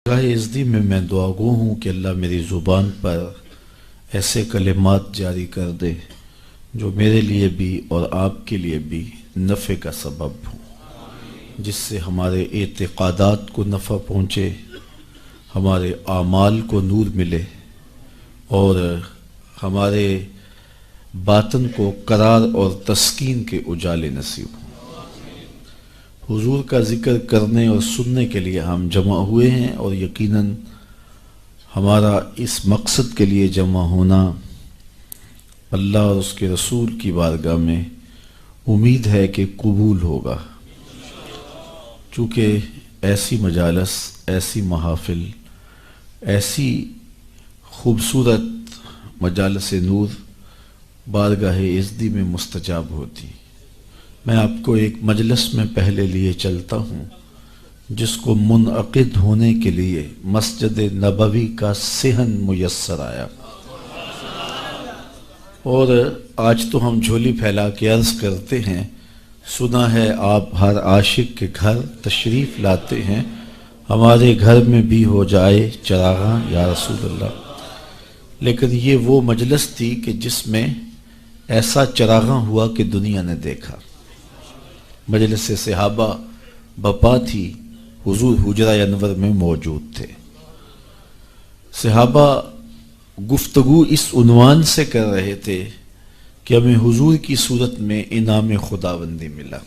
راہ ازدی میں دعا گو ہوں کہ اللہ میری زبان پر ایسے کلمات جاری کر دے جو میرے لیے بھی اور آپ کے لیے بھی نفع کا سبب ہوں، جس سے ہمارے اعتقادات کو نفع پہنچے، ہمارے اعمال کو نور ملے اور ہمارے باطن کو قرار اور تسکین کے اجالے نصیب ہوں۔ حضور کا ذکر کرنے اور سننے کے لیے ہم جمع ہوئے ہیں، اور یقیناً ہمارا اس مقصد کے لیے جمع ہونا اللہ اور اس کے رسول کی بارگاہ میں امید ہے کہ قبول ہوگا، چونکہ ایسی مجالس، ایسی محافل، ایسی خوبصورت مجالس نور بارگاہ ازدی میں مستجاب ہوتی۔ میں آپ کو ایک مجلس میں پہلے لیے چلتا ہوں جس کو منعقد ہونے کے لیے مسجد نبوی کا صحن میسر آیا، اور آج تو ہم جھولی پھیلا کے عرض کرتے ہیں، سنا ہے آپ ہر عاشق کے گھر تشریف لاتے ہیں، ہمارے گھر میں بھی ہو جائے چراغاں یا رسول اللہ۔ لیکن یہ وہ مجلس تھی کہ جس میں ایسا چراغاں ہوا کہ دنیا نے دیکھا۔ مجلس صحابہ بپا تھی، حضور حجرہ انور میں موجود تھے۔ صحابہ گفتگو اس عنوان سے کر رہے تھے کہ ہمیں حضور کی صورت میں انعام خداوندی ملا۔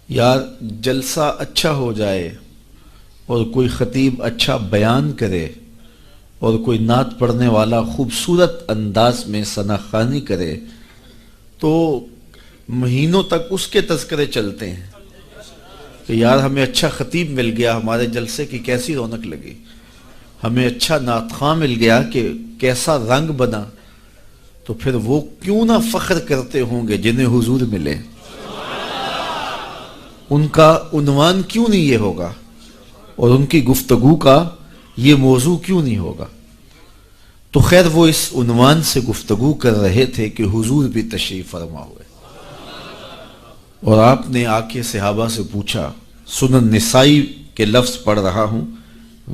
یار جلسہ اچھا ہو جائے اور کوئی خطیب اچھا بیان کرے اور کوئی نعت پڑھنے والا خوبصورت انداز میں ثناخوانی کرے تو مہینوں تک اس کے تذکرے چلتے ہیں کہ یار ہمیں اچھا خطیب مل گیا، ہمارے جلسے کی کیسی رونق لگی، ہمیں اچھا نعت خواں مل گیا کہ کیسا رنگ بنا۔ تو پھر وہ کیوں نہ فخر کرتے ہوں گے جنہیں حضور ملے، ان کا عنوان کیوں نہیں یہ ہوگا اور ان کی گفتگو کا یہ موضوع کیوں نہیں ہوگا؟ تو خیر وہ اس عنوان سے گفتگو کر رہے تھے کہ حضور بھی تشریف فرما ہوئے، اور آپ نے آ کے صحابہ سے پوچھا، سنن نسائی کے لفظ پڑھ رہا ہوں،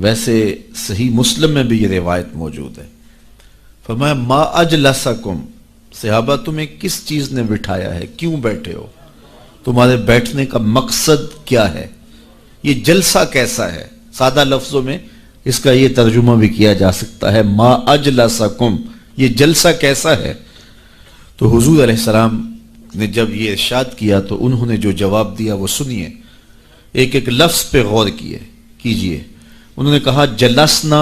ویسے صحیح مسلم میں بھی یہ روایت موجود ہے، فرمایا ما اجلسکم، صحابہ تمہیں کس چیز نے بٹھایا ہے، کیوں بیٹھے ہو، تمہارے بیٹھنے کا مقصد کیا ہے، یہ جلسہ کیسا ہے؟ سادہ لفظوں میں اس کا یہ ترجمہ بھی کیا جا سکتا ہے ما اجلسکم، یہ جلسہ کیسا ہے؟ تو حضور علیہ السلام نے جب یہ ارشاد کیا تو انہوں نے جو جواب دیا وہ سنیے، ایک ایک لفظ پہ غور کیجئے۔ انہوں نے کہا جلسنا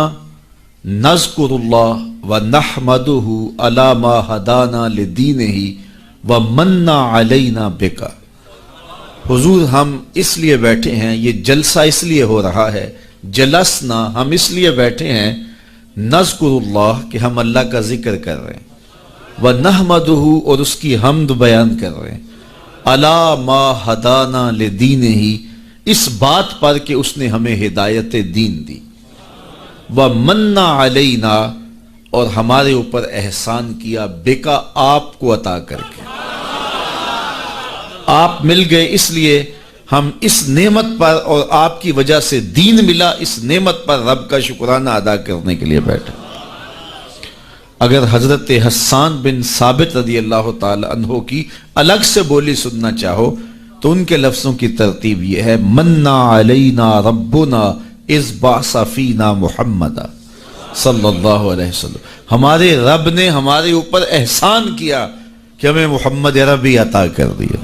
نذکر اللہ ونحمدہ علی ما ہدانا لدینہ ومن علینا بکا۔ حضور ہم اس لیے بیٹھے ہیں، یہ جلسہ اس لیے ہو رہا ہے، جلسنا ہم اس لیے بیٹھے ہیں، نذکر اللہ کہ ہم اللہ کا ذکر کر رہے ہیں، وَنَحْمَدُهُ اور اس کی حمد بیان کر رہے ہیں، عَلَى مَا هَدَانَا لِدِينِهِ اس بات پر کہ اس نے ہمیں ہدایت دین دی، وَمَنَّ عَلَيْنَا اور ہمارے اوپر احسان کیا، بِكَ آپ کو عطا کر کے، آپ مل گئے اس لیے ہم اس نعمت پر اور آپ کی وجہ سے دین ملا، اس نعمت پر رب کا شکرانہ ادا کرنے کے لیے بیٹھے۔ اگر حضرت حسان بن ثابت رضی اللہ تعالی عنہ کی الگ سے بولی سننا چاہو تو ان کے لفظوں کی ترتیب یہ ہے، منا علینا ربنا اذ بعث فینا محمدا صلی اللہ علیہ وسلم، ہمارے رب نے ہمارے اوپر احسان کیا کہ ہمیں محمد عربی عطا کر دیا۔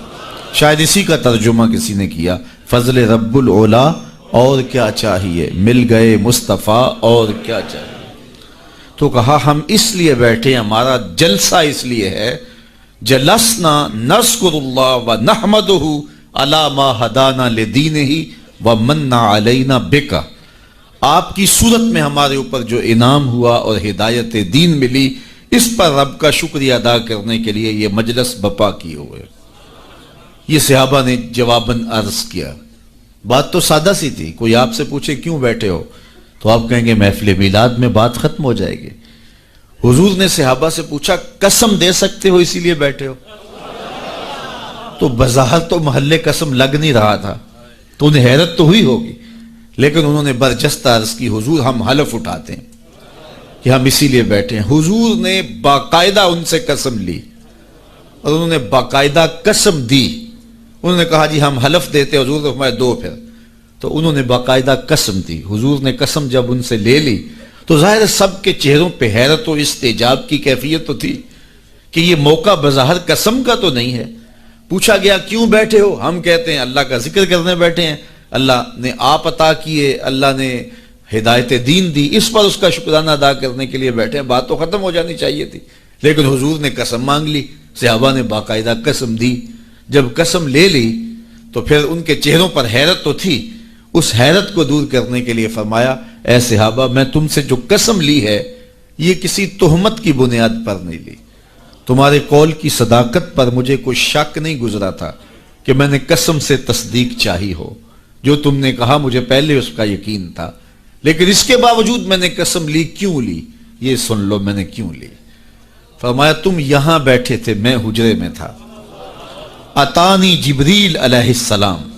شاید اسی کا ترجمہ کسی نے کیا، فضل رب العلا اور کیا چاہیے، مل گئے مصطفیٰ اور کیا چاہیے۔ تو کہا ہم اس لیے بیٹھے، ہمارا جلسہ اس لیے ہے، جلسنا نذکر اللہ ونحمدہ علی ما ہدانا لدینہ ومن علینا بکا، آپ کی صورت میں ہمارے اوپر جو انعام ہوا اور ہدایت دین ملی، اس پر رب کا شکریہ ادا کرنے کے لیے یہ مجلس بپا کی ہوئے۔ یہ صحابہ نے جواباً عرض کیا، بات تو سادہ سی تھی، کوئی آپ سے پوچھے کیوں بیٹھے ہو تو آپ کہیں گے محفل میلاد میں بات ختم ہو جائے گی۔ حضور نے صحابہ سے پوچھا قسم دے سکتے ہو اسی لیے بیٹھے ہو؟ تو بظاہر تو محلے قسم لگ نہیں رہا تھا، تو انہیں حیرت تو ہوئی ہوگی، لیکن انہوں نے برجستہ عرض کی حضور ہم حلف اٹھاتے ہیں کہ ہم اسی لیے بیٹھے ہیں. حضور نے باقاعدہ ان سے قسم لی اور انہوں نے باقاعدہ قسم دی. انہوں نے کہا جی ہم حلف دیتے, حضور نے فرمایا دو پھر. تو انہوں نے باقاعدہ قسم دی. حضور نے قسم جب ان سے لے لی تو ظاہر سب کے چہروں پہ حیرت و استعجاب کی کیفیت تو تھی کہ یہ موقع بظاہر قسم کا تو نہیں ہے. پوچھا گیا کیوں بیٹھے ہو؟ ہم کہتے ہیں اللہ کا ذکر کرنے بیٹھے ہیں, اللہ نے آپ عطا کیے, اللہ نے ہدایت دین دی, اس پر اس کا شکرانہ ادا کرنے کے لیے بیٹھے ہیں. بات تو ختم ہو جانی چاہیے تھی, لیکن حضور نے قسم مانگ لی. صحابہ نے باقاعدہ قسم دی. جب قسم لے لی تو پھر ان کے چہروں پر حیرت تو تھی. اس حیرت کو دور کرنے کے لیے فرمایا اے صحابہ میں تم سے جو قسم لی ہے یہ کسی تہمت کی بنیاد پر نہیں لی. تمہارے قول کی صداقت پر مجھے کوئی شک نہیں گزرا تھا کہ میں نے قسم سے تصدیق چاہی ہو. جو تم نے کہا مجھے پہلے اس کا یقین تھا, لیکن اس کے باوجود میں نے قسم لی. کیوں لی یہ سن لو میں نے کیوں لی. فرمایا تم یہاں بیٹھے تھے, میں حجرے میں تھا. اتانی جبریل علیہ السلام,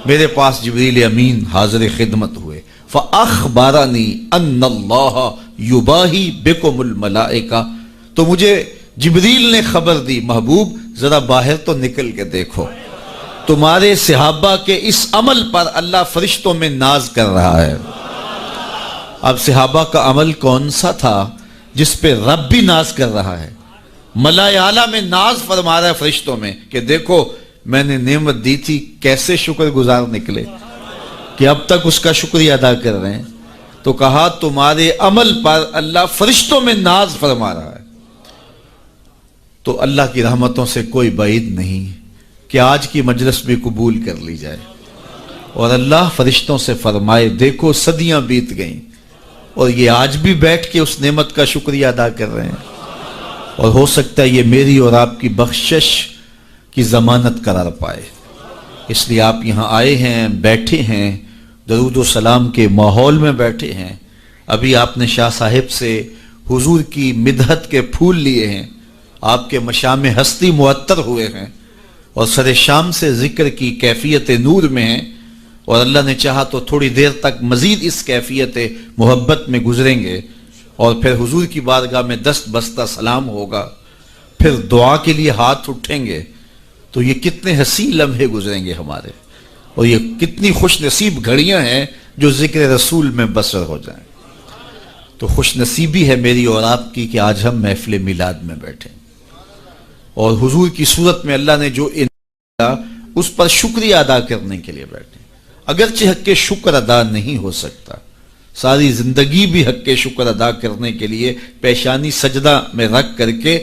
میرے پاس جبریل امین حاضر خدمت ہوئے. فاخبرنی ان اللہ یباہی بکم الملائکہ, تو مجھے جبریل نے خبر دی محبوب ذرا باہر تو نکل کے دیکھو, تمہارے صحابہ کے اس عمل پر اللہ فرشتوں میں ناز کر رہا ہے. اب صحابہ کا عمل کون سا تھا جس پہ رب بھی ناز کر رہا ہے؟ ملائے اعلیٰ میں ناز فرما رہا ہے فرشتوں میں کہ دیکھو میں نے نعمت دی تھی, کیسے شکر گزار نکلے کہ اب تک اس کا شکریہ ادا کر رہے ہیں. تو کہا تمہارے عمل پر اللہ فرشتوں میں ناز فرما رہا ہے. تو اللہ کی رحمتوں سے کوئی بعید نہیں کہ آج کی مجلس بھی قبول کر لی جائے اور اللہ فرشتوں سے فرمائے دیکھو صدیاں بیت گئیں اور یہ آج بھی بیٹھ کے اس نعمت کا شکریہ ادا کر رہے ہیں, اور ہو سکتا ہے یہ میری اور آپ کی بخشش کی ضمانت قرار پائے. اس لیے آپ یہاں آئے ہیں, بیٹھے ہیں, درود و سلام کے ماحول میں بیٹھے ہیں. ابھی آپ نے شاہ صاحب سے حضور کی مدحت کے پھول لیے ہیں, آپ کے مشام ہستی معطر ہوئے ہیں اور سر شام سے ذکر کی کیفیت نور میں ہیں, اور اللہ نے چاہا تو تھوڑی دیر تک مزید اس کیفیت محبت میں گزریں گے, اور پھر حضور کی بارگاہ میں دست بستہ سلام ہوگا, پھر دعا کے لیے ہاتھ اٹھیں گے. تو یہ کتنے حسین لمحے گزریں گے ہمارے, اور یہ کتنی خوش نصیب گھڑیاں ہیں جو ذکر رسول میں بسر ہو جائیں. تو خوش نصیبی ہے میری اور آپ کی کہ آج ہم محفل میلاد میں بیٹھے اور حضور کی صورت میں اللہ نے جو اس پر شکریہ ادا کرنے کے لیے بیٹھے. اگرچہ حق کے شکر ادا نہیں ہو سکتا, ساری زندگی بھی حق کے شکر ادا کرنے کے لیے پیشانی سجدہ میں رکھ کر کے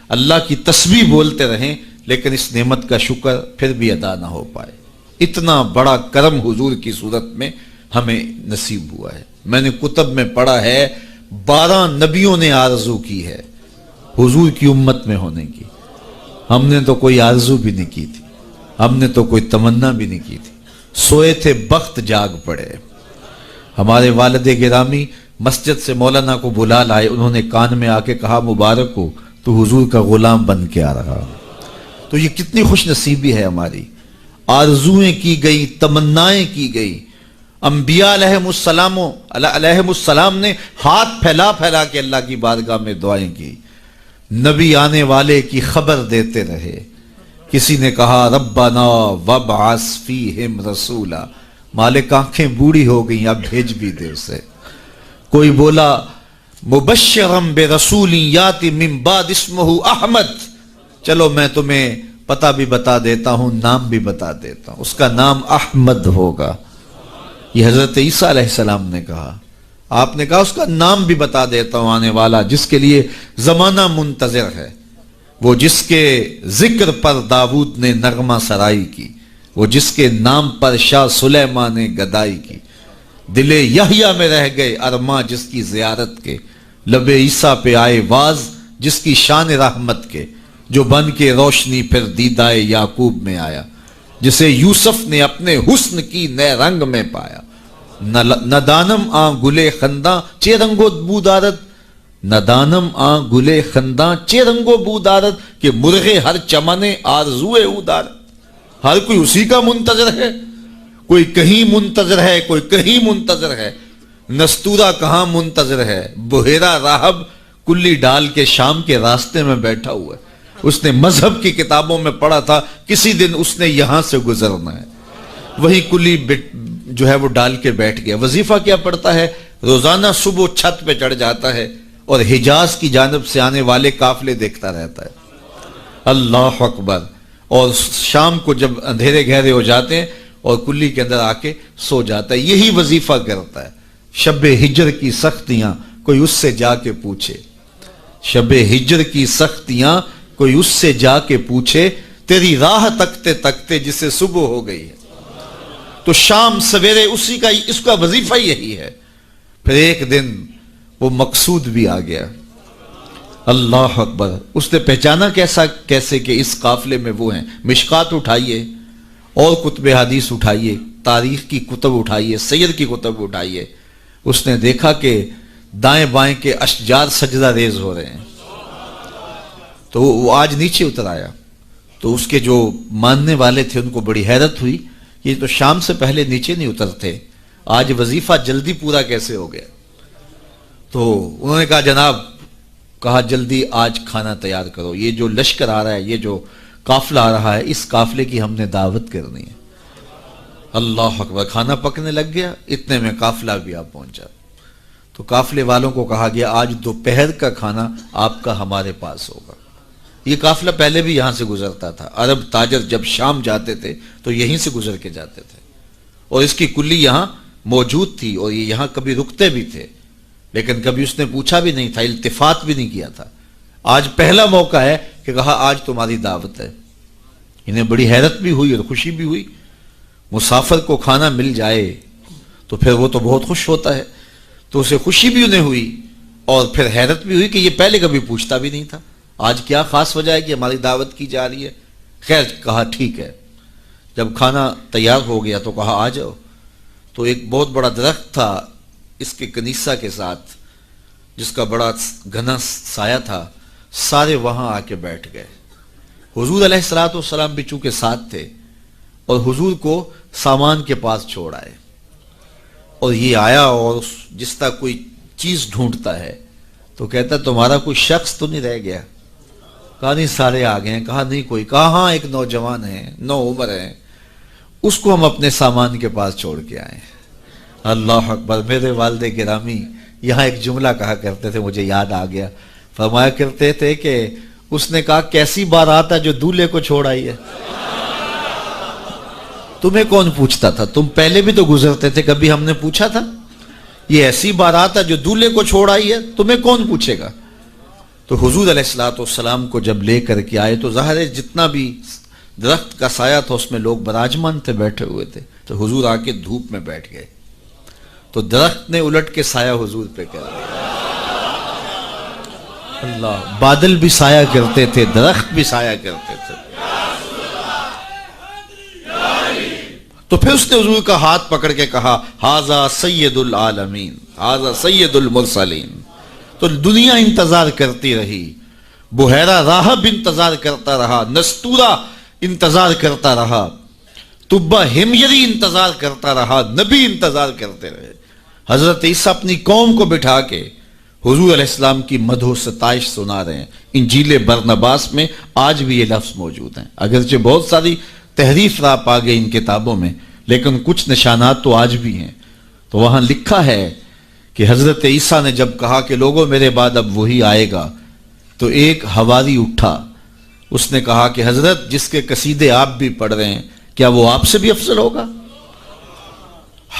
اللہ کی تسبیح بولتے رہیں, لیکن اس نعمت کا شکر پھر بھی ادا نہ ہو پائے. اتنا بڑا کرم حضور کی صورت میں ہمیں نصیب ہوا ہے. میں نے کتب میں پڑھا ہے 12 نبیوں نے آرزو کی ہے حضور کی امت میں ہونے کی. ہم نے تو کوئی آرزو بھی نہیں کی تھی, ہم نے تو کوئی تمنا بھی نہیں کی تھی. سوئے تھے بخت جاگ پڑے. ہمارے والد گرامی مسجد سے مولانا کو بلا لائے, انہوں نے کان میں آ کے کہا مبارک ہو تو حضور کا غلام بن کے آ رہا. تو یہ کتنی خوش نصیبی ہے ہماری. آرزویں کی گئی, تمنائیں کی گئی. انبیاء علیہم السلام نے ہاتھ پھیلا پھیلا کے اللہ کی بارگاہ میں دعائیں کی. نبی آنے والے کی خبر دیتے رہے. کسی نے کہا ربنا وابعث فیہم رسولا, مالک آنکھیں بوڑھی ہو گئیں اب بھیج بھی دے اسے. کوئی بولا مبشرم برسول یاتی من بعد اسمہ احمد, چلو میں تمہیں پتہ بھی بتا دیتا ہوں, نام بھی بتا دیتا ہوں, اس کا نام احمد ہوگا. یہ حضرت عیسیٰ علیہ السلام نے کہا. آپ نے کہا اس کا نام بھی بتا دیتا ہوں آنے والا جس کے لیے زمانہ منتظر ہے, وہ جس کے ذکر پر داؤد نے نغمہ سرائی کی, وہ جس کے نام پر شاہ سلیمان نے گدائی کی. دل یحییٰ میں رہ گئے ارماں جس کی زیارت کے, لب عیسیٰ پہ آئے واز جس کی شان رحمت کے, جو بن کے روشنی پھر دیدائے یعقوب میں آیا, جسے یوسف نے اپنے حسن کی نئے رنگ میں پایا. ندانم آ گلے خنداں چے رنگو بودارت, ندانم آ گلے خنداں چے رنگو بودارت, کہ مرغے ہر چمنے آرزوئے اودارت. ہر کوئی اسی کا منتظر ہے, کوئی کہیں منتظر ہے، کوئی کہیں منتظر ہے، نستورہ کہاں منتظر ہے، بحیرہ راہب کلی ڈال کے شام کے راستے میں بیٹھا ہوا ہے۔ اس نے مذہب کی کتابوں میں پڑھا تھا کسی دن اس نے یہاں سے گزرنا ہے، وہی کلی جو ہے وہ ڈال کے بیٹھ گیا۔ وظیفہ کیا پڑھتا ہے؟ روزانہ صبح چھت پہ چڑھ جاتا ہے اور حجاز کی جانب سے آنے والے قافلے دیکھتا رہتا ہے۔ اللہ اکبر۔ اور شام کو جب اندھیرے گہرے ہو جاتے ہیں اور کلی کے اندر آ کے سو جاتا ہے، یہی وظیفہ کرتا ہے۔ شب ہجر کی سختیاں کوئی اس سے جا کے پوچھے، شب ہجر کی سختیاں کوئی اس سے جا کے پوچھے، تیری راہ تکتے تکتے جسے صبح ہو گئی ہے۔ تو شام سویرے اسی کا، اس کا وظیفہ یہی ہے۔ پھر ایک دن وہ مقصود بھی آ گیا۔ اللہ اکبر۔ اس نے پہچانا کیسے کہ اس قافلے میں وہ ہیں۔ مشکات اٹھائیے اور کتب حدیث اٹھائیے، تاریخ کی کتب اٹھائیے، سیر کی کتب اٹھائیے۔ اس نے دیکھا کہ دائیں بائیں کے اشجار سجدہ ریز ہو رہے ہیں، تو وہ آج نیچے اتر آیا۔ تو اس کے جو ماننے والے تھے ان کو بڑی حیرت ہوئی، یہ تو شام سے پہلے نیچے نہیں اترتے، آج وظیفہ جلدی پورا کیسے ہو گیا؟ تو انہوں نے کہا جناب، کہا جلدی آج کھانا تیار کرو، یہ جو لشکر آ رہا ہے، یہ جو قافلہ آ رہا ہے، اس قافلے کی ہم نے دعوت کرنی ہے۔ اللہ اکبر۔ کھانا پکنے لگ گیا، اتنے میں قافلہ بھی آ پہنچا۔ تو قافلے والوں کو کہا گیا آج دوپہر کا کھانا آپ کا ہمارے پاس ہوگا۔ یہ قافلہ پہلے بھی یہاں سے گزرتا تھا، عرب تاجر جب شام جاتے تھے تو یہیں سے گزر کے جاتے تھے، اور اس کی کلی یہاں موجود تھی، اور یہ یہاں کبھی رکتے بھی تھے، لیکن کبھی اس نے پوچھا بھی نہیں تھا، التفات بھی نہیں کیا تھا۔ آج پہلا موقع ہے کہ کہا آج تمہاری دعوت ہے۔ انہیں بڑی حیرت بھی ہوئی اور خوشی بھی ہوئی۔ مسافر کو کھانا مل جائے تو پھر وہ تو بہت خوش ہوتا ہے، تو اسے خوشی بھی انہیں ہوئی اور پھر حیرت بھی ہوئی کہ یہ پہلے کبھی پوچھتا بھی نہیں تھا، آج کیا خاص وجہ ہے کہ ہماری دعوت کی جا رہی ہے؟ خیر، کہا ٹھیک ہے۔ جب کھانا تیار ہو گیا تو کہا آ جاؤ۔ تو ایک بہت بڑا درخت تھا اس کے کنیسہ کے ساتھ، جس کا بڑا گھنا سایہ تھا، سارے وہاں آ کے بیٹھ گئے۔ حضور علیہ السلام بھی چونکہ ساتھ تھے، اور حضور کو سامان کے پاس چھوڑ آئے، اور یہ آیا اور جس طرح کوئی چیز ڈھونڈتا ہے تو کہتا تمہارا کوئی شخص تو نہیں رہ گیا؟ کہا نہیں، سارے آ گئے ہیں۔ کہا نہیں کوئی؟ کہا ہاں، ایک نوجوان ہے، نوعمر ہے، اس کو ہم اپنے سامان کے پاس چھوڑ کے آئے ہیں۔ اللہ اکبر۔ میرے والد گرامی یہاں ایک جملہ کہا کرتے تھے، مجھے یاد آ گیا، فرمایا کرتے تھے کہ اس نے کہا کیسی بارات ہے جو دولہے کو چھوڑ آئی ہے؟ تمہیں کون پوچھتا تھا؟ تم پہلے بھی تو گزرتے تھے، کبھی ہم نے پوچھا تھا؟ یہ ایسی بارات ہے جو دولہے کو چھوڑ آئی ہے، تمہیں کون پوچھے گا؟ تو حضور علیہ السلام کو جب لے کر کے آئے تو ظاہر ہے جتنا بھی درخت کا سایہ تھا اس میں لوگ براجمان تھے، بیٹھے ہوئے تھے، تو حضور آ کے دھوپ میں بیٹھ گئے، تو درخت نے الٹ کے سایہ حضور پہ کر دیا۔ اللہ، بادل بھی سایہ کرتے تھے، درخت بھی سایہ کرتے تھے۔ تو پھر اس نے حضور کا ہاتھ پکڑ کے کہا ھذا سید العالمین، ھذا سید المرسلین۔ تو دنیا انتظار کرتی رہی، بحیرہ راہب انتظار کرتا رہا، نستورہ انتظار کرتا رہا، تبہ ہمیری انتظار کرتا رہا، نبی انتظار کرتے رہے۔ حضرت عیسیٰ اپنی قوم کو بٹھا کے حضور علیہ السلام کی مدح و ستائش سنا رہے ہیں۔ انجیل برنباس میں آج بھی یہ لفظ موجود ہیں، اگرچہ بہت ساری تحریف راپ آ گئی ان کتابوں میں، لیکن کچھ نشانات تو آج بھی ہیں۔ تو وہاں لکھا ہے کہ حضرت عیسیٰ نے جب کہا کہ لوگوں میرے بعد اب وہی آئے گا، تو ایک حواری اٹھا، اس نے کہا کہ حضرت جس کے قصیدے آپ بھی پڑھ رہے ہیں، کیا وہ آپ سے بھی افضل ہوگا؟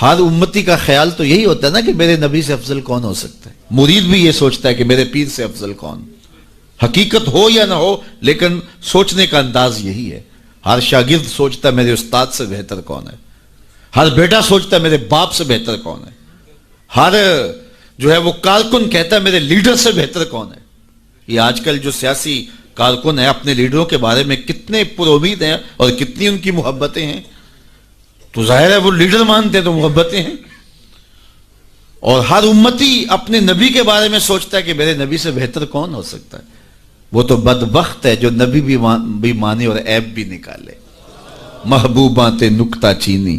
ہر امتی کا خیال تو یہی ہوتا ہے نا کہ میرے نبی سے افضل کون ہو سکتا ہے، مرید بھی یہ سوچتا ہے کہ میرے پیر سے افضل کون، حقیقت ہو یا نہ ہو لیکن سوچنے کا انداز یہی ہے۔ ہر شاگرد سوچتا ہے میرے استاد سے بہتر کون ہے، ہر بیٹا سوچتا ہے میرے باپ سے بہتر کون ہے، ہر جو ہے وہ کارکن کہتا ہے میرے لیڈر سے بہتر کون ہے۔ یہ آج کل جو سیاسی کارکن ہیں اپنے لیڈروں کے بارے میں کتنے پر امید ہیں اور کتنی ان کی محبتیں ہیں، تو ظاہر ہے وہ لیڈر مانتے ہیں تو محبتیں ہیں۔ اور ہر امتی اپنے نبی کے بارے میں سوچتا ہے کہ میرے نبی سے بہتر کون ہو سکتا ہے۔ وہ تو بدبخت ہے جو نبی بھی مانے اور عیب بھی نکالے۔ محبوباں تے نکتہ چینی،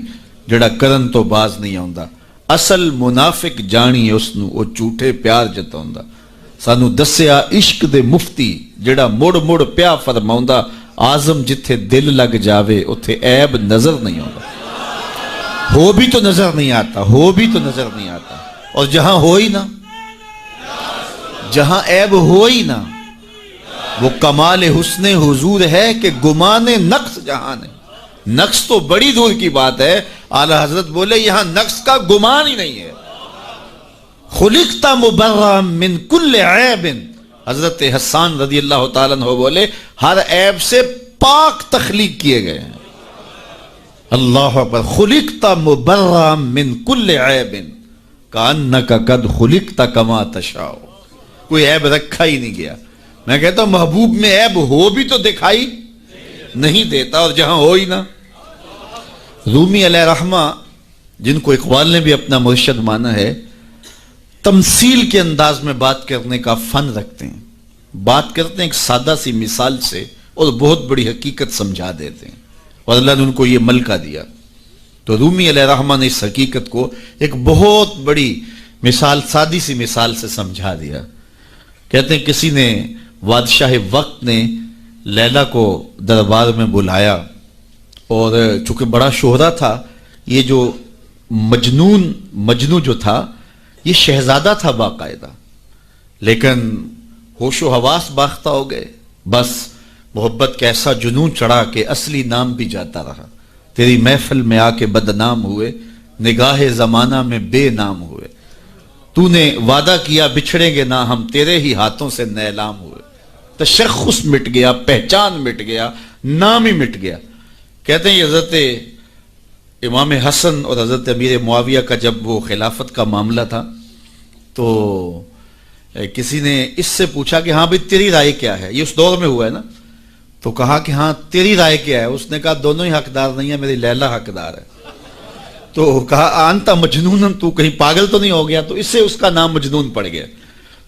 جڑا کرن تو باز نہیں آوندا، اصل منافق جانی اس نو او جھوٹے پیار جتاوندا۔ سانو دسیا عشق دے مفتی جڑا مڑ مڑ پیا فرماوندا، آزم جتھے دل لگ جاوے اتھے عیب نظر نہیں آوندا۔ ہو بھی تو نظر نہیں آتا، ہو بھی تو نظر نہیں آتا، اور جہاں ہو ہی نہ، جہاں عیب ہو ہی نہ، وہ کمال حسن حضور ہے کہ گمان نقص جہاں ہے۔ نقص تو بڑی دور کی بات ہے، اعلیٰ حضرت بولے یہاں نقص کا گمان ہی نہیں ہے۔ خلقت مبرأ من کل عیب، حضرت حسان رضی اللہ تعالیٰ عنہ بولے ہر عیب سے پاک تخلیق کیے گئے ہیں۔ اللہ اکبر، خلقت مبرأ من کل عیب کأنک قد خلقت کما تشاء، کوئی عیب رکھا ہی نہیں گیا۔ میں کہتا ہوں محبوب میں عیب ہو بھی تو دکھائی نہیں دیتا، اور جہاں ہو ہی نہ۔ رومی علیہ رحمہ، جن کو اقبال نے بھی اپنا مرشد مانا ہے، تمثیل کے انداز میں بات کرنے کا فن رکھتے ہیں۔ بات کرتے ہیں ایک سادہ سی مثال سے اور بہت بڑی حقیقت سمجھا دیتے ہیں، اور اللہ نے ان کو یہ ملکہ دیا۔ تو رومی علیہ رحمہ نے اس حقیقت کو ایک بہت بڑی مثال، سادی سی مثال سے سمجھا دیا۔ کہتے ہیں کسی نے، بادشاہ وقت نے لیلا کو دربار میں بلایا، اور چونکہ بڑا شہرہ تھا، یہ جو مجنو جو تھا یہ شہزادہ تھا باقاعدہ، لیکن ہوش و حواس باختہ ہو گئے، بس محبت کا ایسا جنون چڑھا کہ اصلی نام بھی جاتا رہا۔ تیری محفل میں آ کے بدنام ہوئے، نگاہ زمانہ میں بے نام ہوئے، تو نے وعدہ کیا بچھڑیں گے نہ ہم، تیرے ہی ہاتھوں سے نیلام ہوئے۔ تشخص مٹ گیا، پہچان مٹ گیا، نام ہی مٹ گیا۔ کہتے ہیں حضرت امام حسن اور حضرت امیر معاویہ کا جب وہ خلافت کا معاملہ تھا، تو کسی نے اس سے پوچھا کہ ہاں بھئی تیری رائے کیا ہے، یہ اس دور میں ہوا ہے نا، تو کہا کہ ہاں تیری رائے کیا ہے؟ اس نے کہا دونوں ہی حقدار نہیں ہے، میری لیلا حقدار ہے۔ تو کہا آنتا مجنون، تو کہیں پاگل تو نہیں ہو گیا؟ تو اس سے اس کا نام مجنون پڑ گیا۔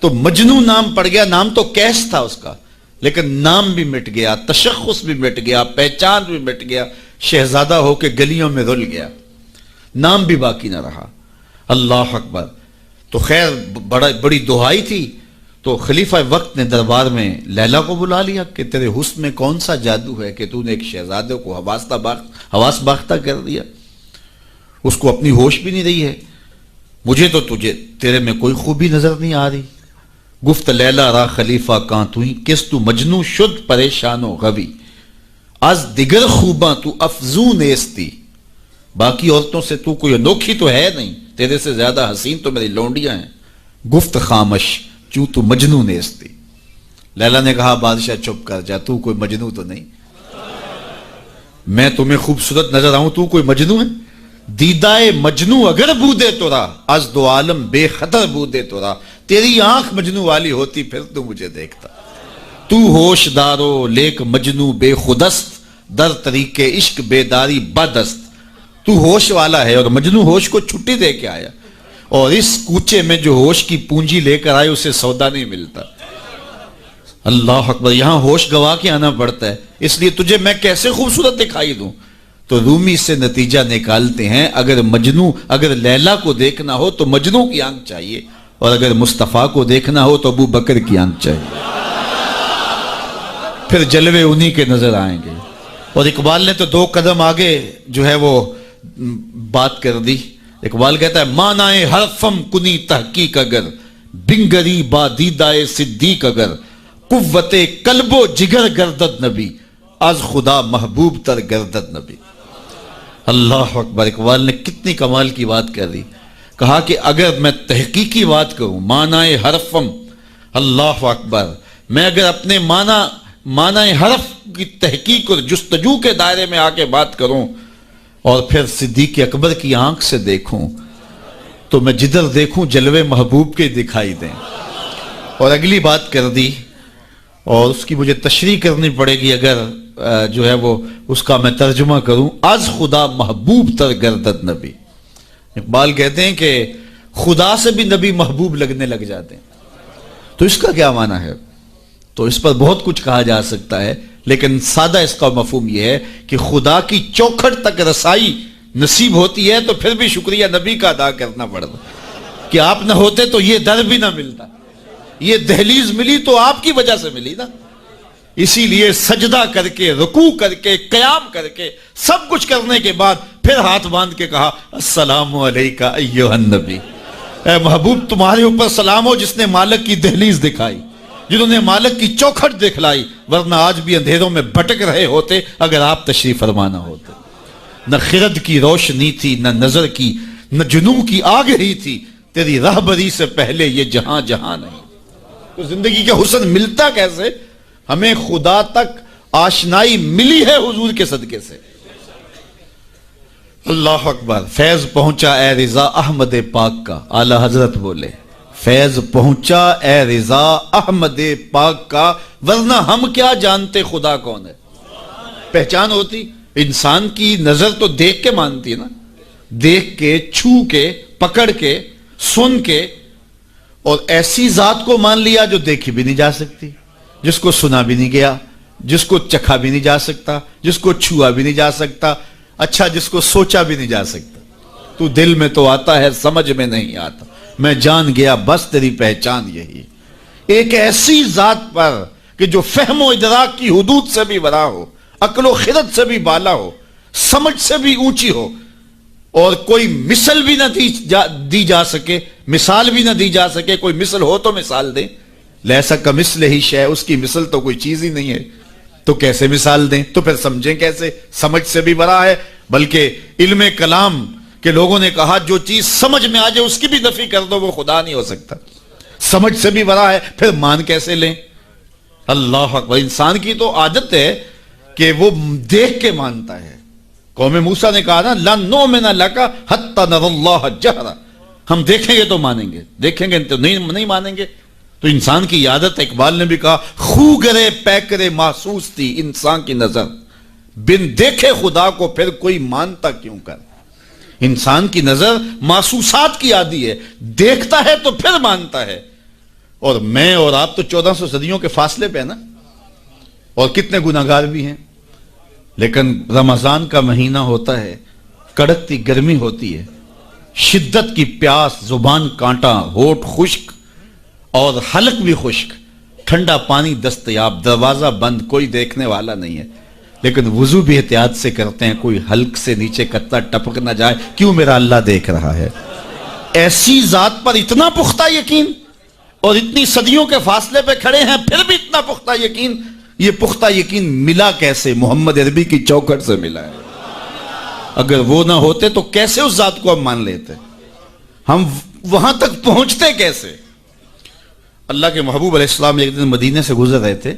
تو مجنون نام پڑ گیا، نام تو کیس تھا اس کا، لیکن نام بھی مٹ گیا، تشخص بھی مٹ گیا، پہچان بھی مٹ گیا، شہزادہ ہو کے گلیوں میں رل گیا، نام بھی باقی نہ رہا۔ اللہ اکبر۔ تو خیر بڑی دہائی تھی، تو خلیفہ وقت نے دربار میں لیلا کو بلا لیا کہ تیرے حسن میں کون سا جادو ہے کہ تو نے ایک شہزادے کو حواس باختہ کر دیا، اس کو اپنی ہوش بھی نہیں رہی ہے، مجھے تو تیرے میں کوئی خوبی نظر نہیں آ رہی۔ گفت لیلا را خلیفہ کاں توئی، کس تو مجنو شد پریشان و غوی، از دیگر خوباں تو افزون ایستی، باقی عورتوں سے تو کوئی انوکھی تو ہے نہیں، تیرے سے زیادہ حسین تو میری لونڈیاں ہیں۔ گفت خامش چوں تو مجنو نیستی، لیلا نے کہا بادشاہ چپ کر جا، تو کوئی مجنو تو نہیں، میں تمہیں خوبصورت نظر آؤں، تو کوئی مجنو ہے؟ دیدائے مجنو اگر بودے تو را، از دو عالم بے خطر بودے تو را، تیری آنکھ مجنو والی ہوتی پھر تو مجھے دیکھتا، تو ہوش دارو لیک مجنو بے خودست، در طریق عشق بیداری بدست، تو ہوش والا ہے اور مجنو ہوش کو چھٹی دے کے آیا، اور اس کوچے میں جو ہوش کی پونجی لے کر آئے اسے سودا نہیں ملتا۔ اللہ اکبر، یہاں ہوش گوا کے آنا پڑتا ہے، اس لیے تجھے میں کیسے خوبصورت دکھائی دوں؟ تو رومی سے نتیجہ نکالتے ہیں اگر لیلا کو دیکھنا ہو تو مجنو کی آنکھ چاہیے، اور اگر مصطفیٰ کو دیکھنا ہو تو ابو بکر کی آنکھ چاہیے، پھر جلوے انہی کے نظر آئیں گے۔ اور اقبال نے تو 2 قدم آگے جو ہے وہ بات کر دی۔ اقبال کہتا ہے مانائے حرفم کنی تحقیق اگر، بنگری با دیدائے صدیق اگر، قوت قلب و جگر گردد نبی، از خدا محبوب تر گردد نبی۔ اللہ اکبر، اقبال نے کتنی کمال کی بات کر دی۔ کہا کہ اگر میں تحقیقی بات کروں، معنی حرفم، اللہ اکبر، میں اگر اپنے معنی حرف کی تحقیق اور جستجو کے دائرے میں آ کے بات کروں اور پھر صدیق اکبر کی آنکھ سے دیکھوں، تو میں جدھر دیکھوں جلوے محبوب کے دکھائی دیں۔ اور اگلی بات کر دی، اور اس کی مجھے تشریح کرنی پڑے گی اگر جو ہے وہ اس کا میں ترجمہ کروں، از خدا محبوب تر گردد نبی۔ اقبال کہتے ہیں کہ خدا سے بھی نبی محبوب لگنے لگ جاتے ہیں۔ تو اس کا کیا معنی ہے؟ تو اس پر بہت کچھ کہا جا سکتا ہے، لیکن سادہ اس کا مفہوم یہ ہے کہ خدا کی چوکھٹ تک رسائی نصیب ہوتی ہے تو پھر بھی شکریہ نبی کا ادا کرنا پڑتا کہ آپ نہ ہوتے تو یہ در بھی نہ ملتا، یہ دہلیز ملی تو آپ کی وجہ سے ملی نا۔ اسی لیے سجدہ کر کے، رکوع کر کے، قیام کر کے، سب کچھ کرنے کے بعد پھر ہاتھ باندھ کے کہا السلام علیکہ ایھا النبی، اے محبوب تمہارے اوپر سلام ہو جس نے مالک کی دہلیز دکھائی، جنہوں نے مالک کی چوکھٹ دکھلائی، ورنہ آج بھی اندھیروں میں بھٹک رہے ہوتے اگر آپ تشریف فرما نہ ہوتے۔ نہ خرد کی روشنی تھی، نہ نظر کی، نہ جنوں کی آگ ہی تھی، تیری راہبری سے پہلے یہ جہاں جہاں نہیں۔ تو زندگی کا حسن ملتا کیسے؟ ہمیں خدا تک آشنائی ملی ہے حضور کے صدقے سے۔ اللہ اکبر، فیض پہنچا اے رضا احمد پاک کا، اعلی حضرت بولے فیض پہنچا اے رضا احمد پاک کا، ورنہ ہم کیا جانتے خدا کون ہے۔ پہچان ہوتی، انسان کی نظر تو دیکھ کے مانتی ہے نا، دیکھ کے، چھو کے، پکڑ کے، سن کے، اور ایسی ذات کو مان لیا جو دیکھی بھی نہیں جا سکتی، جس کو سنا بھی نہیں گیا، جس کو چکھا بھی نہیں جا سکتا، جس کو چھوا بھی نہیں جا سکتا، اچھا جس کو سوچا بھی نہیں جا سکتا۔ تو دل میں تو آتا ہے سمجھ میں نہیں آتا، میں جان گیا بس تیری پہچان یہی۔ ایک ایسی ذات پر کہ جو فہم و ادراک کی حدود سے بھی بڑا ہو، عقل و خرد سے بھی بالا ہو، سمجھ سے بھی اونچی ہو، اور کوئی مثل بھی نہ دی جا سکے، مثال بھی نہ دی جا سکے۔ کوئی مثل ہو تو مثال دیں، لیسا کمثلہ ہی شیء، اس کی مثل تو کوئی چیز ہی نہیں ہے، تو کیسے مثال دیں؟ تو پھر سمجھیں کیسے؟ سمجھ سے بھی بڑا ہے، بلکہ علم کلام کے لوگوں نے کہا جو چیز سمجھ میں آ جائے اس کی بھی نفی کر دو وہ خدا نہیں ہو سکتا۔ سمجھ سے بھی بڑا ہے، پھر مان کیسے لیں؟ اللہ اکبر، انسان کی تو عادت ہے کہ وہ دیکھ کے مانتا ہے۔ قوم موسیٰ نے کہا نا لَن نُؤْمِنَ لَكَ حَتَّى نَرَى اللَّهَ جَهْرًا، ہم دیکھیں گے تو مانیں گے، دیکھیں گے تو نہیں مانیں گے۔ تو انسان کی عادت، اقبال نے بھی کہا خو گرے پیکرے محسوس تھی انسان کی نظر، بن دیکھے خدا کو پھر کوئی مانتا کیوں کر۔ انسان کی نظر محسوسات کی عادی ہے، دیکھتا ہے تو پھر مانتا ہے۔ اور میں اور آپ تو 1400 صدیوں کے فاصلے پہ نا، اور کتنے گناہگار بھی ہیں، لیکن رمضان کا مہینہ ہوتا ہے، کڑکتی گرمی ہوتی ہے، شدت کی پیاس، زبان کانٹا، ہونٹ خشک اور حلق بھی خشک، ٹھنڈا پانی دستیاب، دروازہ بند، کوئی دیکھنے والا نہیں ہے، لیکن وضو بھی احتیاط سے کرتے ہیں، کوئی حلق سے نیچے قطرہ ٹپک نہ جائے، کیوں میرا اللہ دیکھ رہا ہے۔ ایسی ذات پر اتنا پختہ یقین، اور اتنی صدیوں کے فاصلے پہ کھڑے ہیں پھر بھی اتنا پختہ یقین۔ یہ پختہ یقین ملا کیسے؟ محمد عربی کی چوکھٹ سے ملا ہے۔ اگر وہ نہ ہوتے تو کیسے اس ذات کو ہم مان لیتے؟ ہم وہاں تک پہنچتے کیسے؟ اللہ کے محبوب علیہ السلام ایک دن مدینے سے گزر رہے تھے،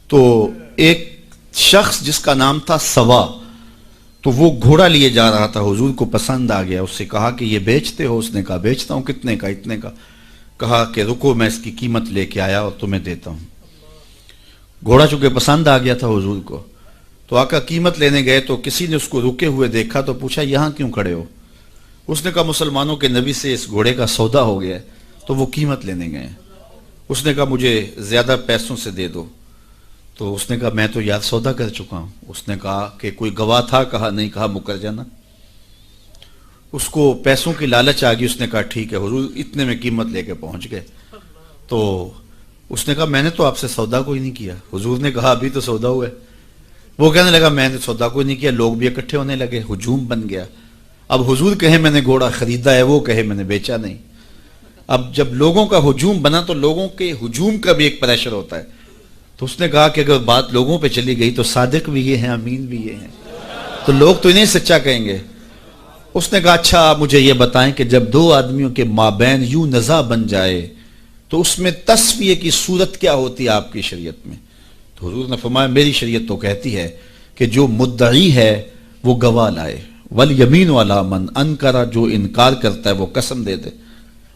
تو ایک شخص جس کا نام تھا سوا، تو وہ گھوڑا لیے جا رہا تھا، حضور کو پسند آ گیا، اس سے کہا کہ یہ بیچتے ہو؟ اس نے کہا بیچتا ہوں۔ کتنے کا؟ اتنے کا۔ کہا کہ رکو میں اس کی قیمت لے کے آیا اور تمہیں دیتا ہوں۔ گھوڑا چونکہ پسند آ گیا تھا حضور کو، تو آقا قیمت لینے گئے تو کسی نے اس کو رکے ہوئے دیکھا تو پوچھا یہاں کیوں کھڑے ہو؟ اس نے کہا مسلمانوں کے نبی سے اس گھوڑے کا سودا ہو گیا ہے تو وہ قیمت لینے گئے ہیں۔ اس نے کہا مجھے زیادہ پیسوں سے دے دو، تو اس نے کہا میں تو یار سودا کر چکا ہوں۔ اس نے کہا کہ کوئی گواہ تھا؟ کہا نہیں۔ کہا مکر جانا۔ اس کو پیسوں کی لالچ آ گئی، اس نے کہا ٹھیک ہے حضور، اتنے میں قیمت لے کے پہنچ گئے۔ تو اس نے کہا میں نے تو آپ سے سودا کوئی نہیں کیا۔ حضور نے کہا ابھی تو سودا ہوا ہے۔ وہ کہنے لگا میں نے سودا کوئی نہیں کیا۔ لوگ بھی اکٹھے ہونے لگے، ہجوم بن گیا۔ اب حضور کہے میں نے گھوڑا خریدا ہے، وہ کہے میں نے بیچا نہیں۔ اب جب لوگوں کا ہجوم بنا تو لوگوں کے ہجوم کا بھی ایک پریشر ہوتا ہے، تو اس نے کہا کہ اگر بات لوگوں پہ چلی گئی تو صادق بھی یہ ہیں، امین بھی یہ ہیں، تو لوگ تو انہیں سچا کہیں گے۔ اس نے کہا اچھا آپ مجھے یہ بتائیں کہ جب دو آدمیوں کے مابین یوں نزاع بن جائے تو اس میں تصفیہ کی صورت کیا ہوتی ہے آپ کی شریعت میں؟ تو حضور نے فرمایا میری شریعت تو کہتی ہے کہ جو مدعی ہے وہ گواہ لائے، والیمین علی من انکر، جو انکار کرتا ہے وہ قسم دے دے۔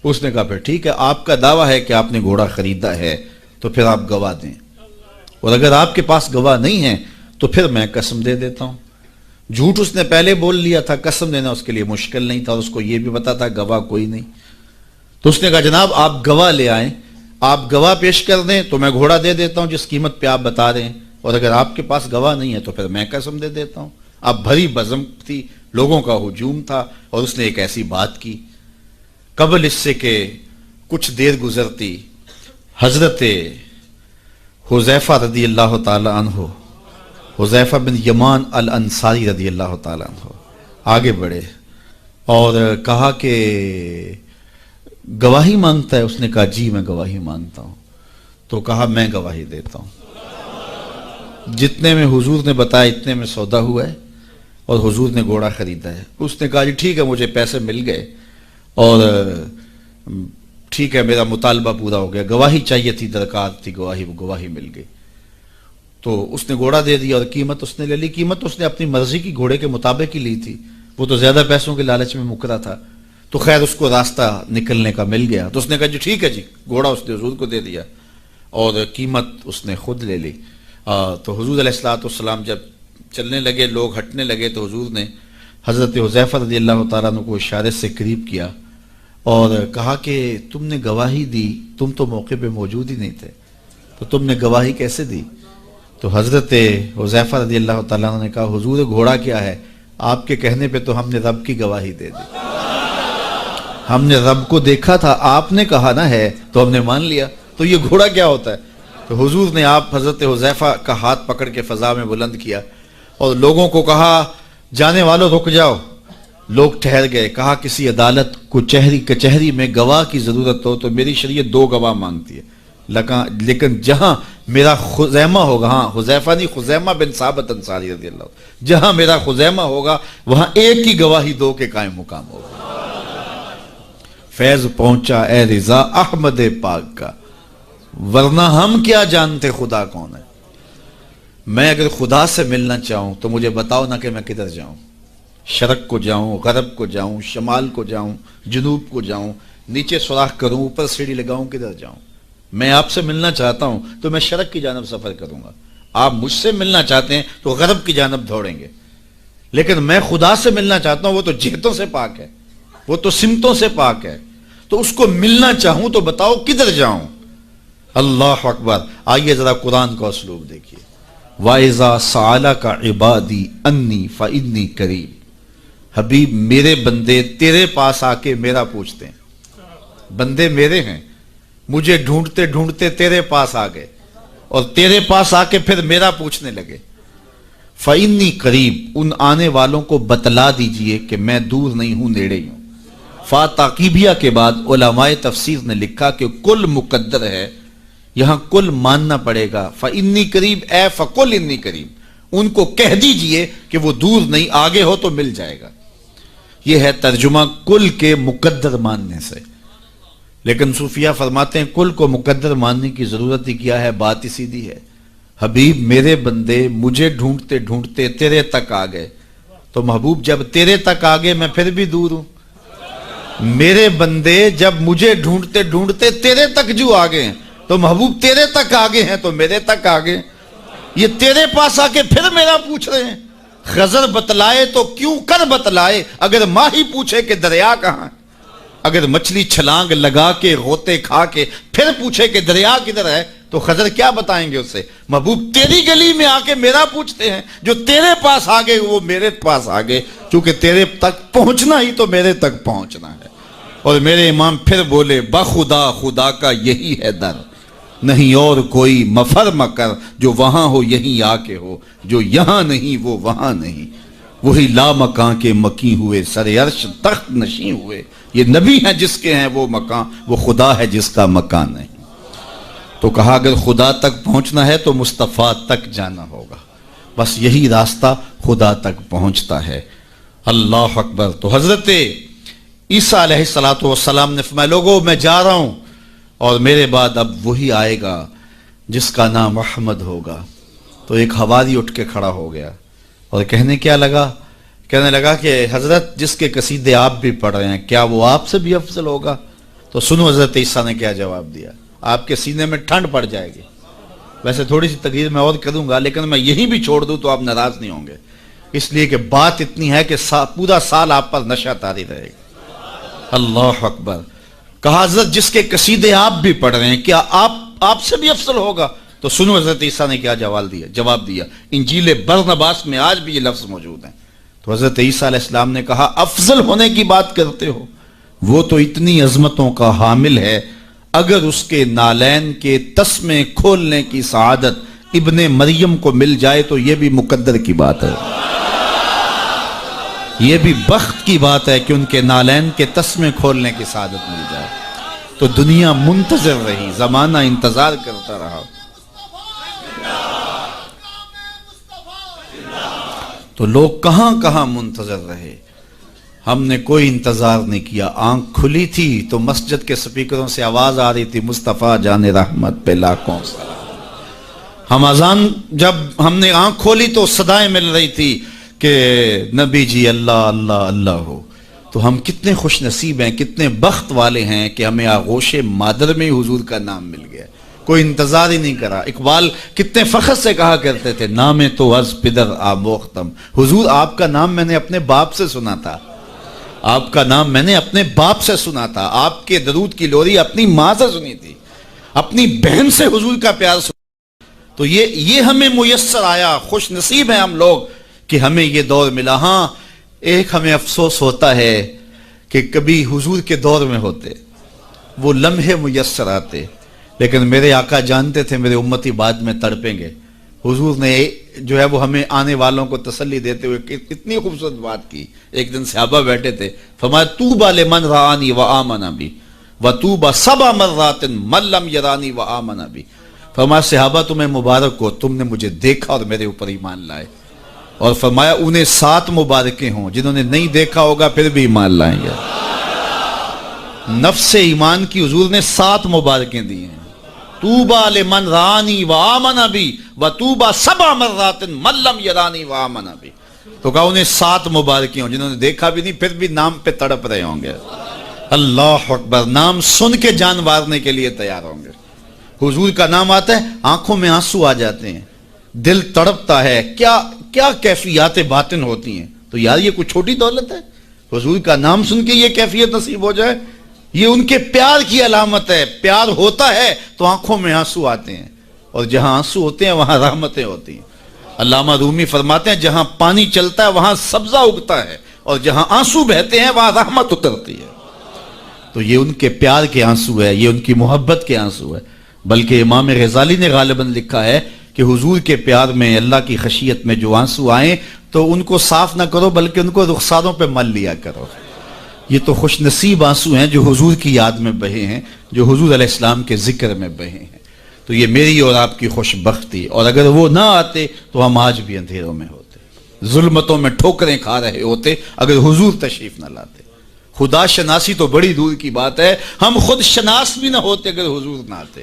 اس نے کہا پھر ٹھیک ہے، آپ کا دعویٰ ہے کہ آپ نے گھوڑا خریدا ہے تو پھر آپ گواہ دیں، اور اگر آپ کے پاس گواہ نہیں ہے تو پھر میں قسم دے دیتا ہوں۔ جھوٹ اس نے پہلے بول لیا تھا، قسم دینا اس کے لیے مشکل نہیں تھا، اس کو یہ بھی پتا تھا گواہ کوئی نہیں۔ تو اس نے کہا جناب آپ گواہ لے آئیں، آپ گواہ پیش کر دیں تو میں گھوڑا دے دیتا ہوں جس قیمت پہ آپ بتا رہے ہیں، اور اگر آپ کے پاس گواہ نہیں ہے تو پھر میں قسم دے دیتا ہوں۔ اب بھری بزم تھی، لوگوں کا ہجوم تھا، اور اس نے ایک ایسی بات کی قبل اس سے کہ کچھ دیر گزرتی حضرت حذیفہ رضی اللہ تعالی عنہ، حذیفہ بن یمان الانصاری رضی اللہ تعالی عنہ آگے بڑھے اور کہا کہ گواہی مانگتا ہے؟ اس نے کہا جی میں گواہی مانگتا ہوں۔ تو کہا میں گواہی دیتا ہوں، جتنے میں حضور نے بتایا اتنے میں سودا ہوا ہے اور حضور نے گھوڑا خریدا ہے۔ اس نے کہا جی ٹھیک ہے، مجھے پیسے مل گئے اور ٹھیک ہے، میرا مطالبہ پورا ہو گیا، گواہی چاہیے تھی، درکار تھی گواہی مل گئی۔ تو اس نے گھوڑا دے دیا اور قیمت اس نے لے لی۔ قیمت اس نے اپنی مرضی کی گھوڑے کے مطابق ہی لی تھی، وہ تو زیادہ پیسوں کے لالچ میں مکرا تھا۔ تو خیر اس کو راستہ نکلنے کا مل گیا، تو اس نے کہا جی ٹھیک ہے جی، گھوڑا اس نے حضور کو دے دیا اور قیمت اس نے خود لے لی۔ تو حضور علیہ السلام جب چلنے لگے، لوگ ہٹنے لگے، تو حضور نے حضرت حذیفہ رضی اللہ تعالیٰ عنہ کو اشارے سے قریب کیا اور کہا کہ تم نے گواہی دی، تم تو موقع پہ موجود ہی نہیں تھے، تو تم نے گواہی کیسے دی؟ تو حضرت حذیفہ رضی اللہ تعالیٰ عنہ نے کہا حضور گھوڑا کیا ہے، آپ کے کہنے پہ تو ہم نے رب کی گواہی دے دی، ہم نے رب کو دیکھا تھا، آپ نے کہا نہ ہے تو ہم نے مان لیا، تو یہ گھوڑا کیا ہوتا ہے؟ تو حضور نے آپ حضرت حذیفہ کا ہاتھ پکڑ کے فضا میں بلند کیا اور لوگوں کو کہا جانے والوں رک جاؤ۔ لوگ ٹھہر گئے، کہا کسی عدالت کو کچہری میں گواہ کی ضرورت ہو تو میری شریعت 2 گواہ مانگتی ہے، لیکن جہاں میرا خزیمہ ہوگا، ہاں حذیفہ نہیں، خزیمہ بن ثابت انصاری رضی اللہ عنہ، جہاں میرا خزیمہ ہوگا وہاں ایک ہی گواہی 2 کے قائم مقام ہوگا۔ فیض پہنچا اے رضا احمد پاک کا، ورنہ ہم کیا جانتے خدا کون ہے۔ میں اگر خدا سے ملنا چاہوں تو مجھے بتاؤ نہ کہ میں کدھر جاؤں، شرق کو جاؤں، غرب کو جاؤں، شمال کو جاؤں، جنوب کو جاؤں، نیچے سوراخ کروں، اوپر سیڑھی لگاؤں، کدھر جاؤں؟ میں آپ سے ملنا چاہتا ہوں تو میں شرق کی جانب سفر کروں گا، آپ مجھ سے ملنا چاہتے ہیں تو غرب کی جانب دوڑیں گے، لیکن میں خدا سے ملنا چاہتا ہوں، وہ تو جہتوں سے پاک ہے، وہ تو سمتوں سے پاک ہے، تو اس کو ملنا چاہوں تو بتاؤ کدھر جاؤں؟ اللہ اکبر۔ آئیے ذرا قرآن کا اسلوب دیکھیے، وَإِذَا سَأَلَكَ عِبَادِي أَنِّي فَإِنِّي قَرِيبٌ۔ حبیب میرے بندے تیرے پاس آ کے میرا پوچھتے ہیں، بندے میرے ہیں، مجھے ڈھونڈتے ڈھونڈتے تیرے پاس آ گئے اور تیرے پاس آ کے پھر میرا پوچھنے لگے۔ فَإِنِّي قَرِيبٌ، ان آنے والوں کو بتلا دیجئے کہ میں دور نہیں ہوں، نیڑے ہی ہوں۔ فا تاقیبیہ کے بعد علماء تفسیر نے لکھا کہ کل مقدر ہے، یہاں کل ماننا پڑے گا، فَإِنِّي قَرِيبٌ اے فَقُلْ إِنِّي قَرِيبٌ، ان کو کہہ دیجئے کہ وہ دور نہیں، آگے ہو تو مل جائے گا۔ یہ ہے ترجمہ کل کے مقدر ماننے سے، لیکن صوفیہ فرماتے ہیں کل کو مقدر ماننے کی ضرورت ہی کیا ہے، بات ہی سیدھی ہے۔ حبیب میرے بندے مجھے ڈھونڈتے ڈھونڈتے تیرے تک آ گئے، تو محبوب جب تیرے تک آ گئے میں پھر بھی دور ہوں۔ میرے بندے جب مجھے ڈھونڈتے ڈھونڈتے تیرے تک جو آ گئے ہیں تو محبوب تیرے تک آگے ہیں تو میرے تک آگے، یہ تیرے پاس آ کے پھر میرا پوچھ رہے ہیں۔ خضر بتلائے تو کیوں کر بتلائے، اگر ماہی پوچھے کہ دریا کہاں ہے، اگر مچھلی چھلانگ لگا کے غوطے کھا کے پھر پوچھے کہ دریا کدھر ہے تو خضر کیا بتائیں گے اسے؟ محبوب تیری گلی میں آ کے میرا پوچھتے ہیں، جو تیرے پاس آگے وہ میرے پاس آگے، چونکہ تیرے تک پہنچنا ہی تو میرے تک پہنچنا ہے۔ اور میرے امام پھر بولے بخدا خدا کا یہی ہے در، نہیں اور کوئی مفر مکر، جو وہاں ہو یہیں آ کے ہو، جو یہاں نہیں وہ وہاں نہیں، وہی لا مکان کے مکی ہوئے، سر عرش تخت نشیں ہوئے، یہ نبی ہیں جس کے ہیں وہ مکان، وہ خدا ہے جس کا مکان نہیں۔ تو کہا اگر خدا تک پہنچنا ہے تو مصطفیٰ تک جانا ہوگا، بس یہی راستہ خدا تک پہنچتا ہے۔ اللہ اکبر۔ تو حضرت عیسیٰ علیہ السلام نے فرمایا لوگوں میں جا رہا ہوں اور میرے بعد اب وہی آئے گا جس کا نام احمد ہوگا۔ تو ایک حواری اٹھ کے کھڑا ہو گیا اور کہنے لگا کہ حضرت جس کے قصیدے آپ بھی پڑھ رہے ہیں کیا وہ آپ سے بھی افضل ہوگا؟ تو سنو حضرت عیسیٰ نے کیا جواب دیا، آپ کے سینے میں ٹھنڈ پڑ جائے گی۔ ویسے تھوڑی سی تقریر میں اور کروں گا لیکن میں یہی بھی چھوڑ دوں تو آپ ناراض نہیں ہوں گے، اس لیے کہ بات اتنی ہے کہ پورا سال آپ پر نشہ طاری رہے گا۔ اللہ اکبر۔ کہا حضرت جس کے قصیدے آپ بھی پڑھ رہے ہیں کیا آپ سے بھی افضل ہوگا؟ تو سنو حضرت عیسیٰ نے کیا جواب دیا، انجیل برنباس میں آج بھی یہ لفظ موجود ہیں۔ تو حضرت عیسیٰ علیہ السلام نے کہا افضل ہونے کی بات کرتے ہو، وہ تو اتنی عظمتوں کا حامل ہے، اگر اس کے نالین کے تسمے کھولنے کی سعادت ابن مریم کو مل جائے تو یہ بھی مقدر کی بات ہے، یہ بھی بخت کی بات ہے کہ ان کے نالین کے تسمے کھولنے کی سعادت مل جائے۔ تو دنیا منتظر رہی، زمانہ انتظار کرتا رہا۔ تو لوگ کہاں کہاں منتظر رہے، ہم نے کوئی انتظار نہیں کیا۔ آنکھ کھلی تھی تو مسجد کے سپیکروں سے آواز آ رہی تھی مصطفیٰ جان رحمت پہ لاکھوں سلام۔ ہم اذان جب ہم نے آنکھ کھولی تو صدائیں مل رہی تھی کہ نبی جی اللہ اللہ اللہ ہو۔ تو ہم کتنے خوش نصیب ہیں، کتنے بخت والے ہیں کہ ہمیں آغوش مادر میں حضور کا نام مل گیا، کوئی انتظار ہی نہیں کرا۔ اقبال کتنے فخر سے کہا کرتے تھے نام تو از پدر آموختم، حضور آپ کا نام میں نے اپنے باپ سے سنا تھا، آپ کا نام میں نے اپنے باپ سے سنا تھا، آپ کے درود کی لوری اپنی ماں سے سنی تھی، اپنی بہن سے حضور کا پیار سنا۔ تو یہ ہمیں میسر آیا، خوش نصیب ہیں ہم لوگ کہ ہمیں یہ دور ملا۔ ہاں ایک ہمیں افسوس ہوتا ہے کہ کبھی حضور کے دور میں ہوتے، وہ لمحے میسر آتے، لیکن میرے آقا جانتے تھے میرے امتی بعد میں تڑپیں گے۔ حضور نے جو ہے وہ ہمیں آنے والوں کو تسلی دیتے ہوئے اتنی خوبصورت بات کی۔ ایک دن صحابہ بیٹھے تھے، فرمایا طوبی لمن رآنی وآمن بی وطوبی سبع مرات من لم یرانی وآمن بی۔ فرمایا صحابہ تمہیں مبارک ہو، تم نے مجھے دیکھا اور میرے اوپر ایمان لائے، اور فرمایا انہیں 7 مبارکیں ہوں جنہوں نے نہیں دیکھا ہوگا پھر بھی ایمان لائیں گے۔ نفس ایمان کی حضور نے 7 مبارکیں دی ہیں، طوبی لمن رآنی وآمن بی وطوبی سبع مرات من لم یرانی وآمن بی۔ تو کہا انہیں 7 مبارکیں ہوں جنہوں نے دیکھا بھی نہیں پھر بھی نام پہ تڑپ رہے ہوں گے۔ اللہ اکبر، نام سن کے جان مارنے کے لیے تیار ہوں گے۔ حضور کا نام آتا ہے آنکھوں میں آنسو آ جاتے ہیں، دل تڑپتا ہے، کیا کیفیات باطن ہوتی ہیں۔ تو یار یہ کوئی چھوٹی دولت ہے، حضور کا نام سن کے یہ کیفیت نصیب ہو جائے، یہ ان کے پیار کی علامت ہے۔ پیار ہوتا ہے تو آنکھوں میں آنسو آتے ہیں، اور جہاں آنسو ہوتے ہیں وہاں رحمتیں ہوتی ہیں۔ علامہ رومی فرماتے ہیں جہاں پانی چلتا ہے وہاں سبزہ اگتا ہے، اور جہاں آنسو بہتے ہیں وہاں رحمت اترتی ہے۔ تو یہ ان کے پیار کے آنسو ہے، یہ ان کی محبت کے آنسو ہے۔ بلکہ امام غزالی نے غالباً لکھا ہے کہ حضور کے پیار میں، اللہ کی خشیت میں جو آنسو آئیں تو ان کو صاف نہ کرو بلکہ ان کو رخساروں پہ مل لیا کرو۔ یہ تو خوش نصیب آنسو ہیں جو حضور کی یاد میں بہے ہیں، جو حضور علیہ السلام کے ذکر میں بہے ہیں۔ تو یہ میری اور آپ کی خوش بختی، اور اگر وہ نہ آتے تو ہم آج بھی اندھیروں میں ہوتے، ظلمتوں میں ٹھوکریں کھا رہے ہوتے اگر حضور تشریف نہ لاتے۔ خدا شناسی تو بڑی دور کی بات ہے، ہم خود شناس بھی نہ ہوتے اگر حضور نہ آتے۔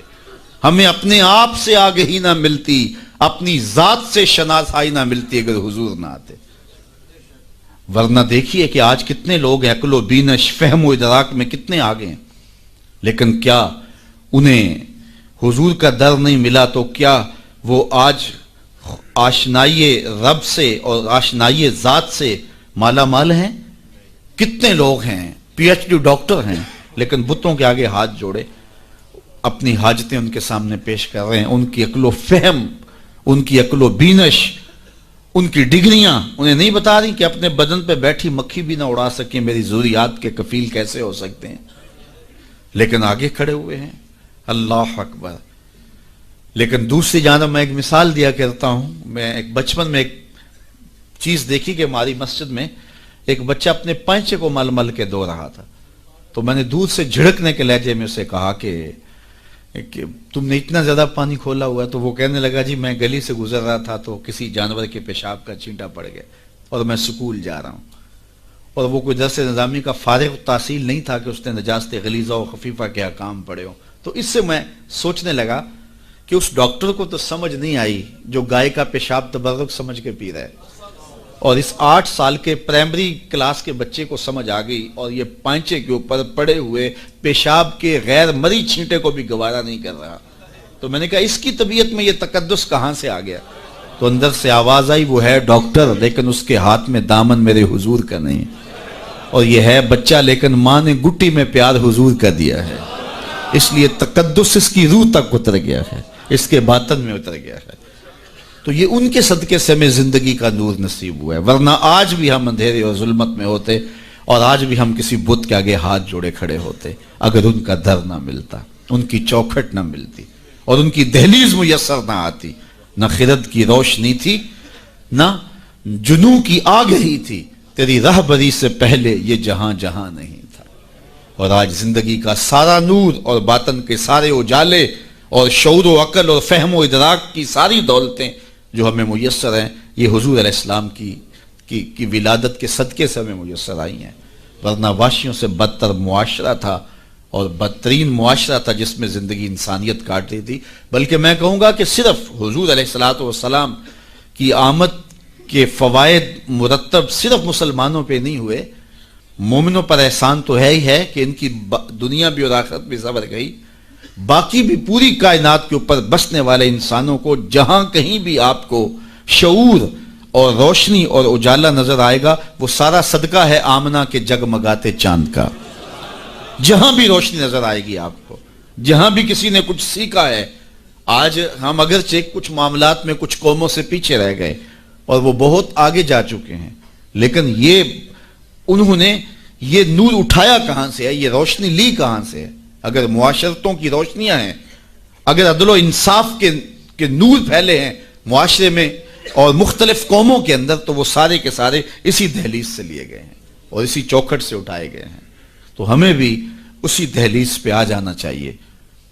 ہمیں اپنے آپ سے آگہی نہ ملتی، اپنی ذات سے شناسائی نہ ملتی اگر حضور نہ آتے۔ ورنہ دیکھیے کہ آج کتنے لوگ عقل و بینش، فہم و ادراک میں کتنے آگے ہیں، لیکن کیا انہیں حضور کا در نہیں ملا تو کیا وہ آج آشنائی رب سے اور آشنائی ذات سے مالا مال ہیں؟ کتنے لوگ ہیں پی ایچ ڈی ڈاکٹر ہیں لیکن بتوں کے آگے ہاتھ جوڑے اپنی حاجتیں ان کے سامنے پیش کر رہے ہیں۔ ان کی عقل و فہم، ان کی عقل و بینش، ان کی ڈگریاں انہیں نہیں بتا رہی کہ اپنے بدن پہ بیٹھی مکھی بھی نہ اڑا سکیں، میری ضروریات کے کفیل کیسے ہو سکتے ہیں، لیکن آگے کھڑے ہوئے ہیں۔ اللہ اکبر۔ لیکن دوسری جانب میں ایک مثال دیا کرتا ہوں، میں ایک بچپن میں ایک چیز دیکھی کہ ہماری مسجد میں ایک بچہ اپنے پینچے کو مل مل کے دھو رہا تھا، تو میں نے دودھ سے جھڑکنے کے لہجے میں اسے کہا کہ تم نے اتنا زیادہ پانی کھولا ہوا ہے، تو وہ کہنے لگا جی میں گلی سے گزر رہا تھا تو کسی جانور کے پیشاب کا چینٹا پڑ گیا اور میں سکول جا رہا ہوں، اور وہ کوئی درس نظامی کا فارغ التحصیل نہیں تھا کہ اس نے نجاست غلیظہ و خفیفہ کے احکام پڑھے ہوں۔ تو اس سے میں سوچنے لگا کہ اس ڈاکٹر کو تو سمجھ نہیں آئی جو گائے کا پیشاب تبرک سمجھ کے پی رہا ہے، اور اس 8 سال کے پرائمری کلاس کے بچے کو سمجھ آ گئی، اور یہ پانچے کے اوپر پڑے ہوئے پیشاب کے غیر مری چھینٹے کو بھی گوارا نہیں کر رہا۔ تو میں نے کہا اس کی طبیعت میں یہ تقدس کہاں سے آ گیا؟ تو اندر سے آواز آئی وہ ہے ڈاکٹر لیکن اس کے ہاتھ میں دامن میرے حضور کا نہیں، اور یہ ہے بچہ لیکن ماں نے گٹی میں پیار حضور کا دیا ہے، اس لیے تقدس اس کی روح تک اتر گیا ہے، اس کے باطن میں اتر گیا ہے۔ تو یہ ان کے صدقے سے ہمیں زندگی کا نور نصیب ہوا ہے، ورنہ آج بھی ہم اندھیرے اور ظلمت میں ہوتے، اور آج بھی ہم کسی بت کے آگے ہاتھ جوڑے کھڑے ہوتے اگر ان کا در نہ ملتا، ان کی چوکھٹ نہ ملتی اور ان کی دہلیز میسر نہ آتی۔ نہ خرد کی روشنی تھی، نہ جنوں کی آگ ہی تھی، تیری رہبری سے پہلے یہ جہاں جہاں نہیں تھا۔ اور آج زندگی کا سارا نور اور باطن کے سارے اجالے اور شعور و عقل اور فہم و ادراک کی ساری دولتیں جو ہمیں میسر ہیں، یہ حضور علیہ السلام کی ولادت کے صدقے سے ہمیں میسر آئی ہیں، ورنہ وحشیوں سے بدتر معاشرہ تھا اور بدترین معاشرہ تھا جس میں زندگی انسانیت کاٹ رہی تھی۔ بلکہ میں کہوں گا کہ صرف حضور علیہ السلام کی آمد کے فوائد مرتب صرف مسلمانوں پہ نہیں ہوئے، مومنوں پر احسان تو ہے ہی ہے کہ ان کی دنیا بھی اور آخرت بھی سنور گئی، باقی بھی پوری کائنات کے اوپر بسنے والے انسانوں کو جہاں کہیں بھی آپ کو شعور اور روشنی اور اجالا نظر آئے گا، وہ سارا صدقہ ہے آمنہ کے جگمگاتے چاند کا۔ جہاں بھی روشنی نظر آئے گی آپ کو، جہاں بھی کسی نے کچھ سیکھا ہے۔ آج ہم اگرچہ کچھ معاملات میں کچھ قوموں سے پیچھے رہ گئے اور وہ بہت آگے جا چکے ہیں، لیکن انہوں نے یہ نور اٹھایا کہاں سے ہے، یہ روشنی لی کہاں سے ہے؟ اگر معاشرتوں کی روشنیاں ہیں، اگر عدل و انصاف کے نور پھیلے ہیں معاشرے میں اور مختلف قوموں کے اندر، تو وہ سارے کے سارے اسی دہلیز سے لیے گئے ہیں اور اسی چوکھٹ سے اٹھائے گئے ہیں۔ تو ہمیں بھی اسی دہلیز پہ آ جانا چاہیے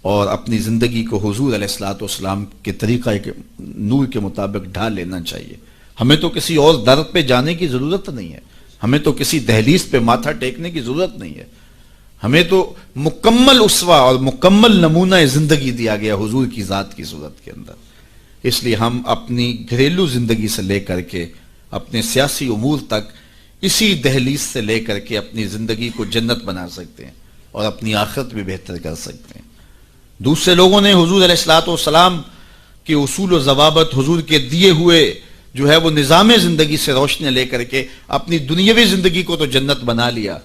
اور اپنی زندگی کو حضور علیہ السلام کے طریقہ کے نور کے مطابق ڈھال لینا چاہیے۔ ہمیں تو کسی اور در پہ جانے کی ضرورت نہیں ہے، ہمیں تو کسی دہلیز پہ ماتھا ٹیکنے کی ضرورت نہیں ہے، ہمیں تو مکمل اسوہ اور مکمل نمونہ زندگی دیا گیا حضور کی ذات کی صورت کے اندر۔ اس لیے ہم اپنی گھریلو زندگی سے لے کر کے اپنے سیاسی امور تک اسی دہلیز سے لے کر کے اپنی زندگی کو جنت بنا سکتے ہیں اور اپنی آخرت بھی بہتر کر سکتے ہیں۔ دوسرے لوگوں نے حضور علیہ السلام کے اصول و ضوابط، حضور کے دیے ہوئے جو ہے وہ نظام زندگی سے روشنی لے کر کے اپنی دنیاوی زندگی کو تو جنت بنا لیا،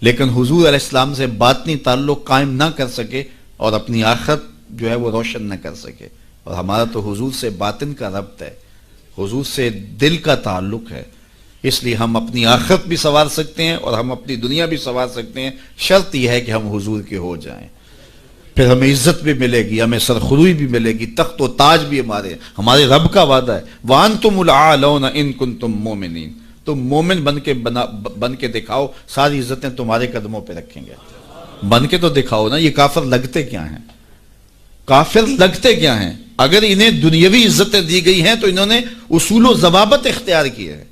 لیکن حضور علیہ السلام سے باطنی تعلق قائم نہ کر سکے اور اپنی آخرت جو ہے وہ روشن نہ کر سکے۔ اور ہمارا تو حضور سے باطن کا ربط ہے، حضور سے دل کا تعلق ہے، اس لیے ہم اپنی آخرت بھی سنوار سکتے ہیں اور ہم اپنی دنیا بھی سنوار سکتے ہیں، شرط یہ ہے کہ ہم حضور کے ہو جائیں۔ پھر ہمیں عزت بھی ملے گی، ہمیں سرخروئی بھی ملے گی، تخت و تاج بھی ہمارے رب کا وعدہ ہے، وَأَنْتُمُ الْأَعْلَوْنَ إِن كُنتُم مُؤْمِنِينَ۔ تم مومن بن کے دکھاؤ، ساری عزتیں تمہارے قدموں پہ رکھیں گے۔ بن کے تو دکھاؤ نا۔ یہ کافر لگتے کیا ہیں؟ کافر لگتے کیا ہیں؟ اگر انہیں دنیاوی عزتیں دی گئی ہیں تو انہوں نے اصول و ضوابط اختیار کیے ہیں۔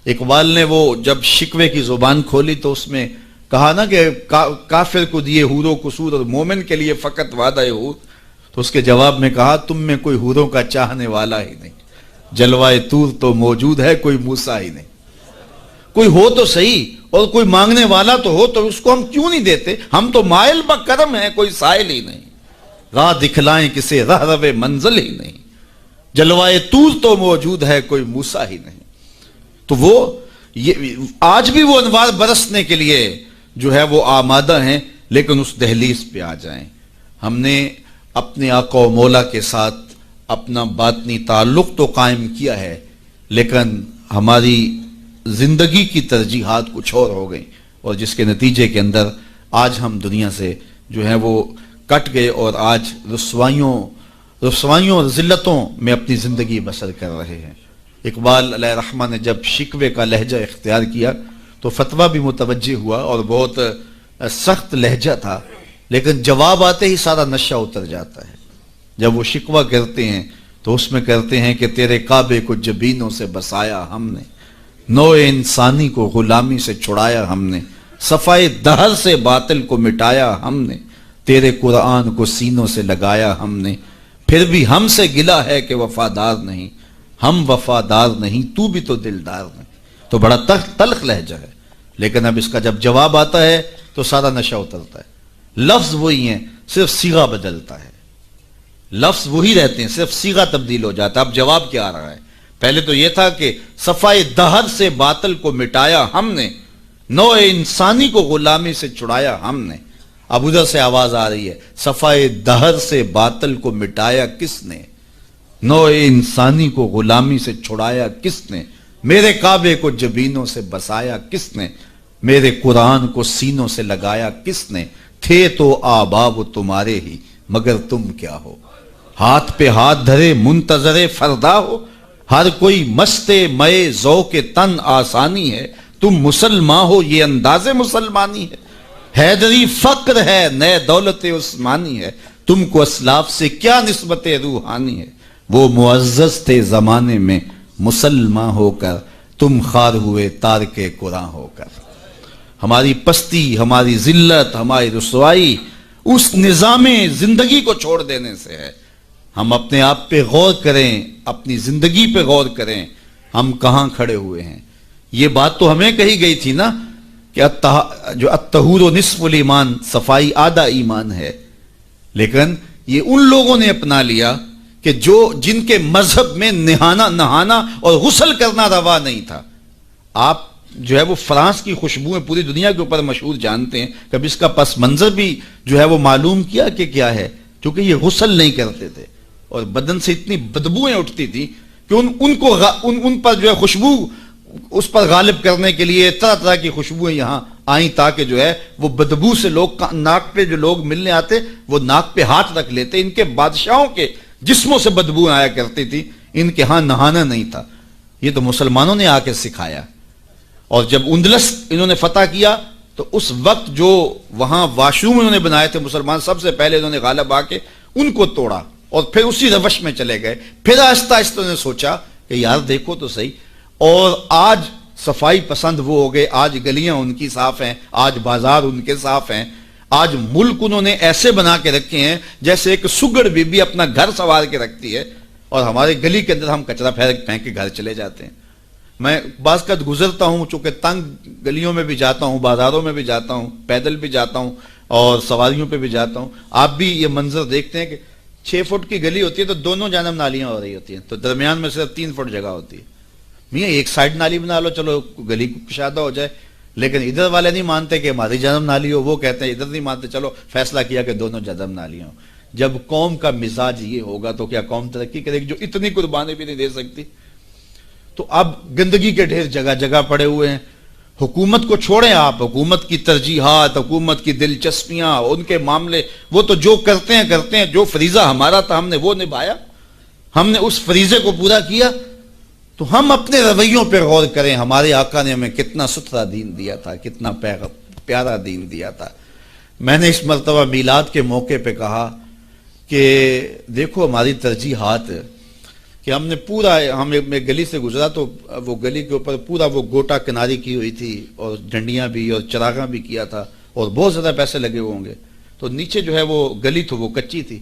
اقبال نے وہ جب شکوے کی زبان کھولی تو اس میں کہا نا کہ کافر کو دیے حور و قصور اور مومن کے لیے فقط وعدہ حور، تو اس کے جواب میں کہا تم میں کوئی حوروں کا چاہنے والا ہی نہیں، جلوائے طور تو موجود ہے کوئی موسیٰ ہی نہیں۔ کوئی ہو تو صحیح اور کوئی مانگنے والا تو ہو، تو اس کو ہم کیوں نہیں دیتے؟ ہم تو مائل بکرم ہیں، کوئی سائل ہی نہیں، راہ دکھلائیں کسے راہ رو منزل ہی نہیں، جلوائے طور تو موجود ہے کوئی موسیٰ ہی نہیں۔ تو وہ آج بھی وہ انوار برسنے کے لیے جو ہے وہ آمادہ ہیں، لیکن اس دہلیز پہ آ جائیں۔ ہم نے اپنے آقا و مولا کے ساتھ اپنا باطنی تعلق تو قائم کیا ہے، لیکن ہماری زندگی کی ترجیحات کچھ اور ہو گئیں، اور جس کے نتیجے کے اندر آج ہم دنیا سے جو ہے وہ کٹ گئے اور آج رسوائیوں اور ذلتوں میں اپنی زندگی بسر کر رہے ہیں۔ اقبال علیہ رحمہ نے جب شکوے کا لہجہ اختیار کیا تو فتویٰ بھی متوجہ ہوا اور بہت سخت لہجہ تھا، لیکن جواب آتے ہی سارا نشہ اتر جاتا ہے۔ جب وہ شکوہ کرتے ہیں تو اس میں کرتے ہیں کہ تیرے کعبے کو جبینوں سے بسایا ہم نے، نوع انسانی کو غلامی سے چھڑایا ہم نے، صفائے دہر سے باطل کو مٹایا ہم نے، تیرے قرآن کو سینوں سے لگایا ہم نے، پھر بھی ہم سے گلہ ہے کہ وفادار نہیں، ہم وفادار نہیں تو بھی تو دلدار نہیں۔ تو بڑا تلخ لہجہ ہے، لیکن اب اس کا جب جواب آتا ہے تو سارا نشہ اترتا ہے۔ لفظ وہی ہیں، صرف صیغہ بدلتا ہے، لفظ وہی رہتے ہیں، صرف صیغہ تبدیل ہو جاتا ہے۔ اب جواب کیا آ رہا ہے؟ پہلے تو یہ تھا کہ صفائے دہر سے باطل کو مٹایا ہم نے، نوع انسانی کو غلامی سے چھڑایا ہم نے۔ اب ادھر سے آواز آ رہی ہے، صفائے دہر سے باطل کو مٹایا کس نے، نوع انسانی کو غلامی سے چھڑایا کس نے؟ میرے کعبے کو جبینوں سے بسایا کس نے؟ میرے قرآن کو سینوں سے لگایا کس نے؟ تھے تو آبا وہ تمہارے ہی، مگر تم کیا ہو؟ ہاتھ پہ ہاتھ دھرے منتظر فردا ہو، ہر کوئی مست مئے ذوق تن آسانی ہے، تم مسلمان ہو یہ انداز مسلمانی ہے، حیدری فقر ہے نئے دولت عثمانی ہے، تم کو اسلاف سے کیا نسبت روحانی ہے، وہ معزز تھے زمانے میں مسلمان ہو کر، تم خار ہوئے تارک قرآن ہو کر۔ ہماری پستی، ہماری ذلت، ہماری رسوائی اس نظام زندگی کو چھوڑ دینے سے ہے۔ ہم اپنے آپ پہ غور کریں، اپنی زندگی پہ غور کریں، ہم کہاں کھڑے ہوئے ہیں۔ یہ بات تو ہمیں کہی گئی تھی نا کہ جو الطہور نصف الایمان، صفائی آدھا ایمان ہے، لیکن یہ ان لوگوں نے اپنا لیا کہ جن کے مذہب میں نہانا اور غسل کرنا روا نہیں تھا۔ آپ جو ہے وہ فرانس کی خوشبوئیں پوری دنیا کے اوپر مشہور جانتے ہیں، کبھی اس کا پس منظر بھی جو ہے وہ معلوم کیا کہ کیا ہے؟ کیونکہ یہ غسل نہیں کرتے تھے اور بدن سے اتنی بدبوئیں اٹھتی تھی کہ ان پر جو ہے خوشبو اس پر غالب کرنے کے لیے طرح طرح کی خوشبوئیں یہاں آئیں، تاکہ جو ہے وہ بدبو سے لوگ ناک پہ جو لوگ ملنے آتے وہ ناک پہ ہاتھ رکھ لیتے۔ ان کے بادشاہوں کے جسموں سے بدبو آیا کرتی تھی، ان کے ہاں نہانا نہیں تھا۔ یہ تو مسلمانوں نے آ کے سکھایا، اور جب اندلس انہوں نے فتح کیا تو اس وقت جو وہاں واشروم انہوں نے بنائے تھے مسلمان، سب سے پہلے انہوں نے غالب آ کے ان کو توڑا اور پھر اسی روش میں چلے گئے۔ پھر آہستہ آہستہ انہوں نے سوچا کہ یار دیکھو تو صحیح، اور آج صفائی پسند وہ ہو گئے، آج گلیاں ان کی صاف ہیں، آج بازار ان کے صاف ہیں، آج ملک انہوں نے ایسے بنا کے رکھے ہیں جیسے ایک سگڑ بی بی اپنا گھر سنوار کے رکھتی ہے، اور ہمارے گلی کے اندر ہم کچرا پھینک کے گھر چلے جاتے ہیں۔ میں بعض کا گزرتا ہوں، چونکہ تنگ گلیوں میں بھی جاتا ہوں، بازاروں میں بھی جاتا ہوں، پیدل بھی جاتا ہوں اور سواریوں پہ بھی جاتا ہوں، آپ بھی یہ منظر دیکھتے ہیں کہ 6 فٹ کی گلی ہوتی ہے تو دونوں جانب نالیاں ہو رہی ہوتی ہیں، تو درمیان میں صرف 3 فٹ جگہ ہوتی ہے۔ میاں ایک سائڈ نالی بنا لو، چلو گلی کشادہ ہو جائے، لیکن ادھر والے نہیں مانتے کہ ہماری جانب نالی ہو، وہ کہتے ہیں ادھر نہیں مانتے، چلو فیصلہ کیا کہ دونوں جانب نالیاں ہوں۔ جب قوم کا مزاج یہ ہوگا تو کیا قوم ترقی کرے گی جو اتنی قربانی بھی نہیں دے سکتی؟ تو اب گندگی کے ڈھیر جگہ جگہ پڑے ہوئے ہیں۔ حکومت کو چھوڑیں آپ، حکومت کی ترجیحات، حکومت کی دلچسپیاں، ان کے معاملے، وہ تو جو کرتے ہیں، جو فریضہ ہمارا تھا ہم نے وہ نبھایا، ہم نے اس فریضے کو پورا کیا۔ تو ہم اپنے رویوں پہ غور کریں، ہمارے آقا نے ہمیں کتنا ستھرا دین دیا تھا، کتنا پیارا دین دیا تھا۔ میں نے اس مرتبہ میلاد کے موقع پہ کہا کہ دیکھو ہماری ترجیحات کہ ہم نے پورا، میں گلی سے گزرا تو وہ گلی کے اوپر پورا وہ گوٹا کناری کی ہوئی تھی اور جھنڈیاں بھی اور چراغاں بھی کیا تھا اور بہت زیادہ پیسے لگے ہوئے ہوں گے، تو نیچے جو ہے وہ گلی تو وہ کچی تھی،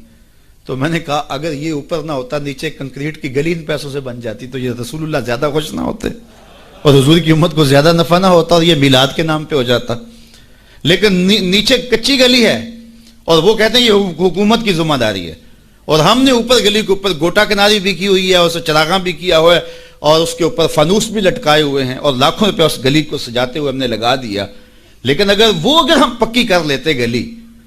تو میں نے کہا اگر یہ اوپر نہ ہوتا، نیچے کنکریٹ کی گلی ان پیسوں سے بن جاتی تو یہ رسول اللہ زیادہ خوش نہ ہوتے اور حضور کی امت کو زیادہ نفع نہ ہوتا اور یہ میلاد کے نام پہ ہو جاتا، لیکن نیچے کچی گلی ہے اور وہ کہتے ہیں یہ حکومت کی ذمہ داری ہے، اور ہم نے اوپر گلی کے اوپر گوٹا کناری بھی کی ہوئی ہے اور اسے چراغاں بھی کیا ہوا ہے اور اس کے اوپر فانوس بھی لٹکائے ہوئے ہیں اور لاکھوں روپے اس گلی کو سجاتے ہوئے ہم نے لگا دیا۔ لیکن اگر ہم پکی کر لیتے گلی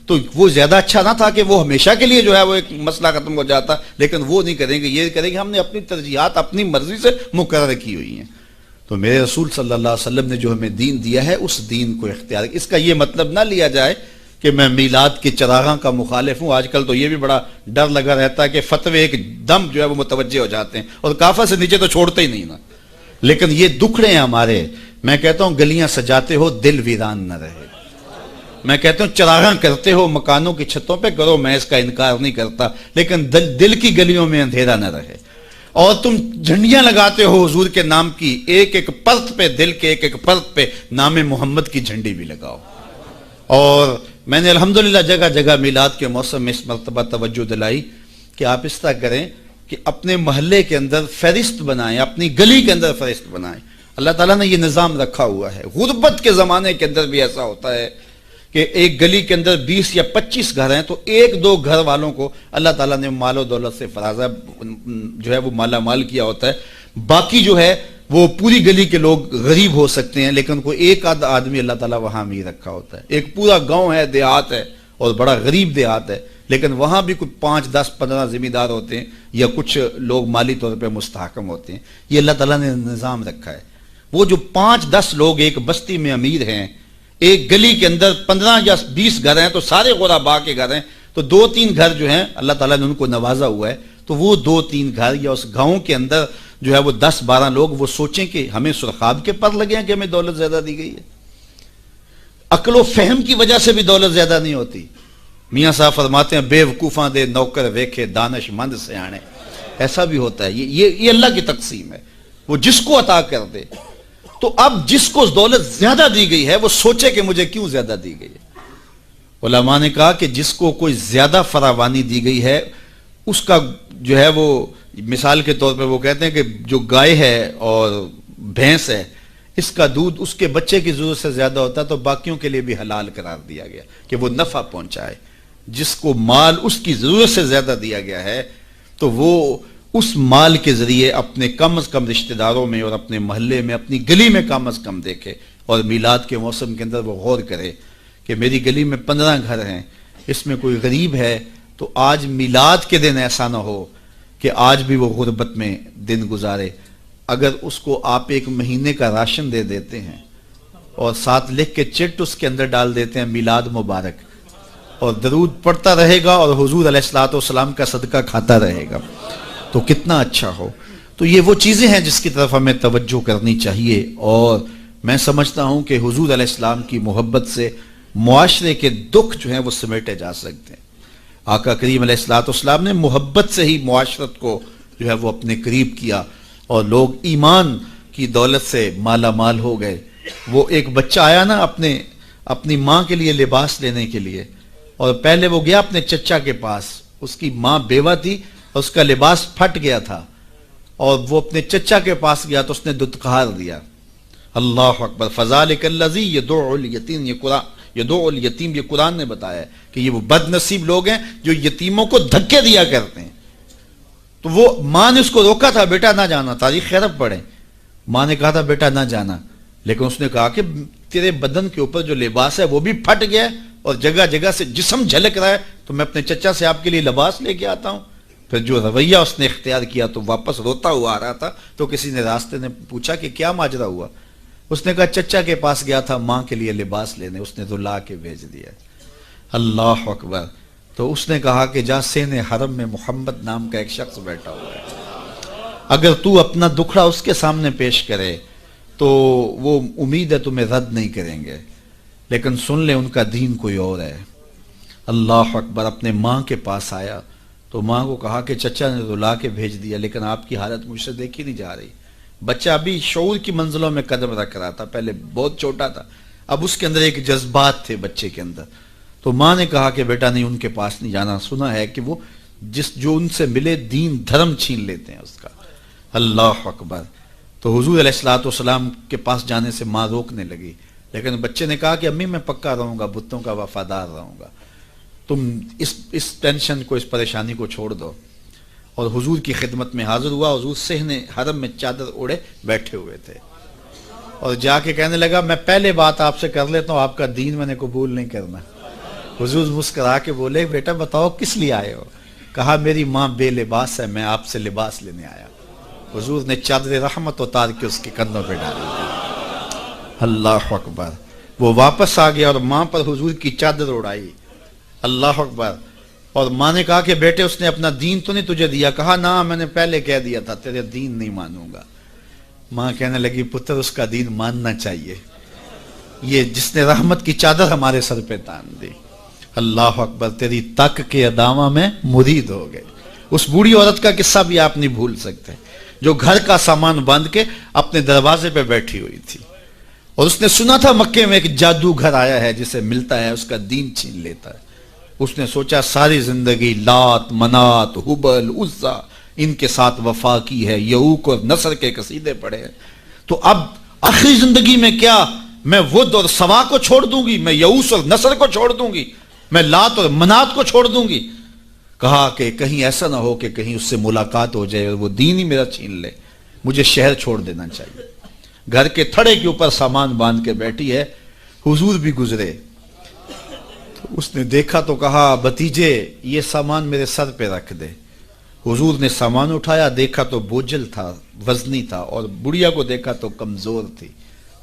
تو وہ زیادہ اچھا نہ تھا کہ وہ ہمیشہ کے لیے جو ہے وہ ایک مسئلہ ختم ہو جاتا، لیکن وہ نہیں کریں گے، یہ کریں گے ہم نے اپنی ترجیحات اپنی مرضی سے مقرر کی ہوئی ہیں۔ تو میرے رسول صلی اللہ علیہ وسلم نے جو ہمیں دین دیا ہے اس دین کو اختیار، اس کا یہ مطلب نہ لیا جائے کہ میں میلاد کے چراغاں کا مخالف ہوں۔ آج کل تو یہ بھی بڑا ڈر لگا رہتا ہے کہ فتوے ایک دم جو ہے وہ متوجہ ہو جاتے ہیں اور کافر سے نیچے تو چھوڑتے ہی نہیں نا، لیکن یہ دکھڑے ہیں ہمارے۔ میں کہتا ہوں گلیاں سجاتے ہو دل ویران نہ رہے، میں کہتا ہوں چراغاں کرتے ہو مکانوں کی چھتوں پہ کرو، میں اس کا انکار نہیں کرتا، لیکن دل کی گلیوں میں اندھیرا نہ رہے۔ اور تم جھنڈیاں لگاتے ہو حضور کے نام کی، ایک ایک پرت پہ، دل کے ایک ایک پرت پہ نام محمد کی جھنڈی بھی لگاؤ۔ اور میں نے الحمدللہ جگہ جگہ میلاد کے موسم میں اس مرتبہ توجہ دلائی کہ آپ اس طرح کریں کہ اپنے محلے کے اندر فہرست بنائیں، اپنی گلی کے اندر فہرست بنائیں۔ اللہ تعالیٰ نے یہ نظام رکھا ہوا ہے۔ غربت کے زمانے کے اندر بھی ایسا ہوتا ہے کہ ایک گلی کے اندر 20 یا 25 گھر ہیں تو 1-2 گھر والوں کو اللہ تعالیٰ نے مال و دولت سے فرازہ جو ہے وہ مالا مال کیا ہوتا ہے، باقی جو ہے وہ پوری گلی کے لوگ غریب ہو سکتے ہیں، لیکن کوئی ایک آدھ آدمی اللہ تعالیٰ وہاں بھی رکھا ہوتا ہے۔ ایک پورا گاؤں ہے، دیہات ہے، اور بڑا غریب دیہات ہے، لیکن وہاں بھی کچھ 5 10 15 ذمہ دار ہوتے ہیں یا کچھ لوگ مالی طور پہ مستحکم ہوتے ہیں. یہ اللہ تعالیٰ نے نظام رکھا ہے. وہ جو 5 10 لوگ ایک بستی میں امیر ہیں، ایک گلی کے اندر 15 یا 20 گھر ہیں تو سارے غربا کے گھر ہیں، تو 2-3 گھر جو ہیں اللہ تعالیٰ نے ان کو نوازا ہوا ہے، تو وہ 2-3 گھر یا اس گاؤں کے اندر جو ہے وہ 10-12 لوگ وہ سوچیں کہ ہمیں سرخاب کے پر لگے ہیں کہ ہمیں دولت زیادہ دی گئی ہے. عقل و فہم کی وجہ سے بھی دولت زیادہ نہیں ہوتی. میاں صاحب فرماتے ہیں بے وقوفاں دے نوکر ویکھے دانش مند سیانے. ایسا بھی ہوتا ہے، یہ اللہ کی تقسیم ہے، وہ جس کو عطا کر دے. تو اب جس کو دولت زیادہ دی گئی ہے وہ سوچے کہ مجھے کیوں زیادہ دی گئی ہے. علماء نے کہا کہ جس کو کوئی زیادہ فراوانی دی گئی ہے اس کا جو ہے وہ مثال کے طور پہ وہ کہتے ہیں کہ جو گائے ہے اور بھینس ہے اس کا دودھ اس کے بچے کی ضرورت سے زیادہ ہوتا ہے تو باقیوں کے لیے بھی حلال قرار دیا گیا کہ وہ نفع پہنچائے. جس کو مال اس کی ضرورت سے زیادہ دیا گیا ہے تو وہ اس مال کے ذریعے اپنے کم از کم رشتہ داروں میں اور اپنے محلے میں اپنی گلی میں کم از کم دیکھے. اور میلاد کے موسم کے اندر وہ غور کرے کہ میری گلی میں 15 گھر ہیں، اس میں کوئی غریب ہے تو آج میلاد کے دن ایسا نہ ہو کہ آج بھی وہ غربت میں دن گزارے. اگر اس کو آپ 1 مہینے کا راشن دے دیتے ہیں اور ساتھ لکھ کے چٹ اس کے اندر ڈال دیتے ہیں میلاد مبارک، اور درود پڑھتا رہے گا اور حضور علیہ الصلوۃ والسلام کا صدقہ کھاتا رہے گا تو کتنا اچھا ہو. تو یہ وہ چیزیں ہیں جس کی طرف ہمیں توجہ کرنی چاہیے. اور میں سمجھتا ہوں کہ حضور علیہ السلام کی محبت سے معاشرے کے دکھ جو ہیں وہ سمیٹے جا سکتے ہیں. آقا کریم علیہ الصلوۃ والسلام نے محبت سے ہی معاشرت کو جو ہے وہ اپنے قریب کیا اور لوگ ایمان کی دولت سے مالا مال ہو گئے. وہ ایک بچہ آیا نا اپنی ماں کے لیے لباس لینے کے لیے، اور پہلے وہ گیا اپنے چچا کے پاس، اس کی ماں بیوہ تھی اور اس کا لباس پھٹ گیا تھا، اور وہ اپنے چچا کے پاس گیا تو اس نے دتکار دیا. اللہ اکبر. فذالک الذی یدعو الیتیم، یدعو الیتیم، یہ قرآن نے بتایا ہے کہ یہ وہ بد نصیب لوگ ہیں جو یتیموں کو دھکے دیا کرتے ہیں. تو وہ ماں نے اس کو روکا تھا، بیٹا نہ جانا، تاریخ خیرب پڑھیں. ماں نے کہا تھا بیٹا نہ جانا، لیکن اس نے کہا کہ تیرے بدن کے اوپر جو لباس ہے وہ بھی پھٹ گیا اور جگہ جگہ سے جسم جھلک رہا ہے، تو میں اپنے چچا سے آپ کے لیے لباس لے کے آتا ہوں. پھر جو رویہ اس نے اختیار کیا تو واپس روتا ہوا آ رہا تھا، تو کسی نے راستے نے پوچھا کہ کیا ماجرا ہوا. اس نے کہا چچا کے پاس گیا تھا ماں کے لیے لباس لینے، اس نے رلا کے بھیج دیا. اللہ اکبر. تو اس نے کہا کہ جا سین حرم میں محمد نام کا ایک شخص بیٹھا ہوا ہے، اگر تو اپنا دکھڑا اس کے سامنے پیش کرے تو وہ امید ہے تمہیں رد نہیں کریں گے، لیکن سن لے ان کا دین کوئی اور ہے. اللہ اکبر. اپنے ماں کے پاس آیا تو ماں کو کہا کہ چچا نے رلا کے بھیج دیا، لیکن آپ کی حالت مجھ سے دیکھی نہیں جا رہی. بچہ ابھی شعور کی منزلوں میں قدم رکھ رہا تھا، پہلے بہت چھوٹا تھا، اب اس کے اندر ایک جذبات تھے بچے کے اندر. تو ماں نے کہا کہ بیٹا نہیں، ان کے پاس نہیں جانا، سنا ہے کہ وہ جو ان سے ملے دین دھرم چھین لیتے ہیں اس کا. اللہ اکبر. تو حضور علیہ الصلوۃ والسلام کے پاس جانے سے ماں روکنے لگی، لیکن بچے نے کہا کہ امی میں پکا رہوں گا، بتوں کا وفادار رہوں گا، تم اس ٹینشن کو، اس پریشانی کو چھوڑ دو. اور حضور کی خدمت میں حاضر ہوا. حضور صحن حرم میں چادر اوڑے بیٹھے ہوئے تھے اور جا کے کہنے لگا میں پہلے بات آپ سے کر لیتا ہوں، آپ کا دین میں نے قبول نہیں کرنا. حضور مسکرا کے بولے بیٹا بتاؤ کس لیے آئے ہو؟ کہا میری ماں بے لباس ہے، میں آپ سے لباس لینے آیا. حضور نے چادر رحمت اتار کے اس کے کندھوں پہ ڈالی. اللہ اکبر. وہ واپس آ گیا اور ماں پر حضور کی چادر اڑائی. اللہ اکبر. اور ماں نے کہا کہ بیٹے اس نے اپنا دین تو نہیں تجھے دیا؟ کہا نہ، میں نے پہلے کہہ دیا تھا تیرے دین نہیں مانوں گا. ماں کہنے لگی پتر اس کا دین ماننا چاہیے، یہ جس نے رحمت کی چادر ہمارے سر پہ تان دی. اللہ اکبر. تیری تک کے ادامہ میں مرید ہو گئے. اس بوڑھی عورت کا قصہ بھی آپ نہیں بھول سکتے جو گھر کا سامان باندھ کے اپنے دروازے پہ بیٹھی ہوئی تھی، اور اس نے سنا تھا مکے میں ایک جادوگر آیا ہے جسے ملتا ہے اس کا دین چھین لیتا ہے. اس نے سوچا ساری زندگی لات منات حبل عزا ان کے ساتھ وفا کی ہے، یعوق اور نصر کے قصیدے پڑھے ہیں، تو اب آخری زندگی میں کیا میں ود اور سوا کو چھوڑ دوں گی، میں یعوس اور نصر کو چھوڑ دوں گی، میں لات اور منات کو چھوڑ دوں گی. کہا کہ کہیں ایسا نہ ہو کہ کہیں اس سے ملاقات ہو جائے اور وہ دین ہی میرا چھین لے، مجھے شہر چھوڑ دینا چاہیے. گھر کے تھڑے کے اوپر سامان باندھ کے بیٹھی ہے. حضور بھی گزرے اس نے دیکھا تو کہا بھتیجے یہ سامان میرے سر پہ رکھ دے. حضور نے سامان اٹھایا, دیکھا تو بوجھل تھا, وزنی تھا, اور بڑھیا کو دیکھا تو کمزور تھی.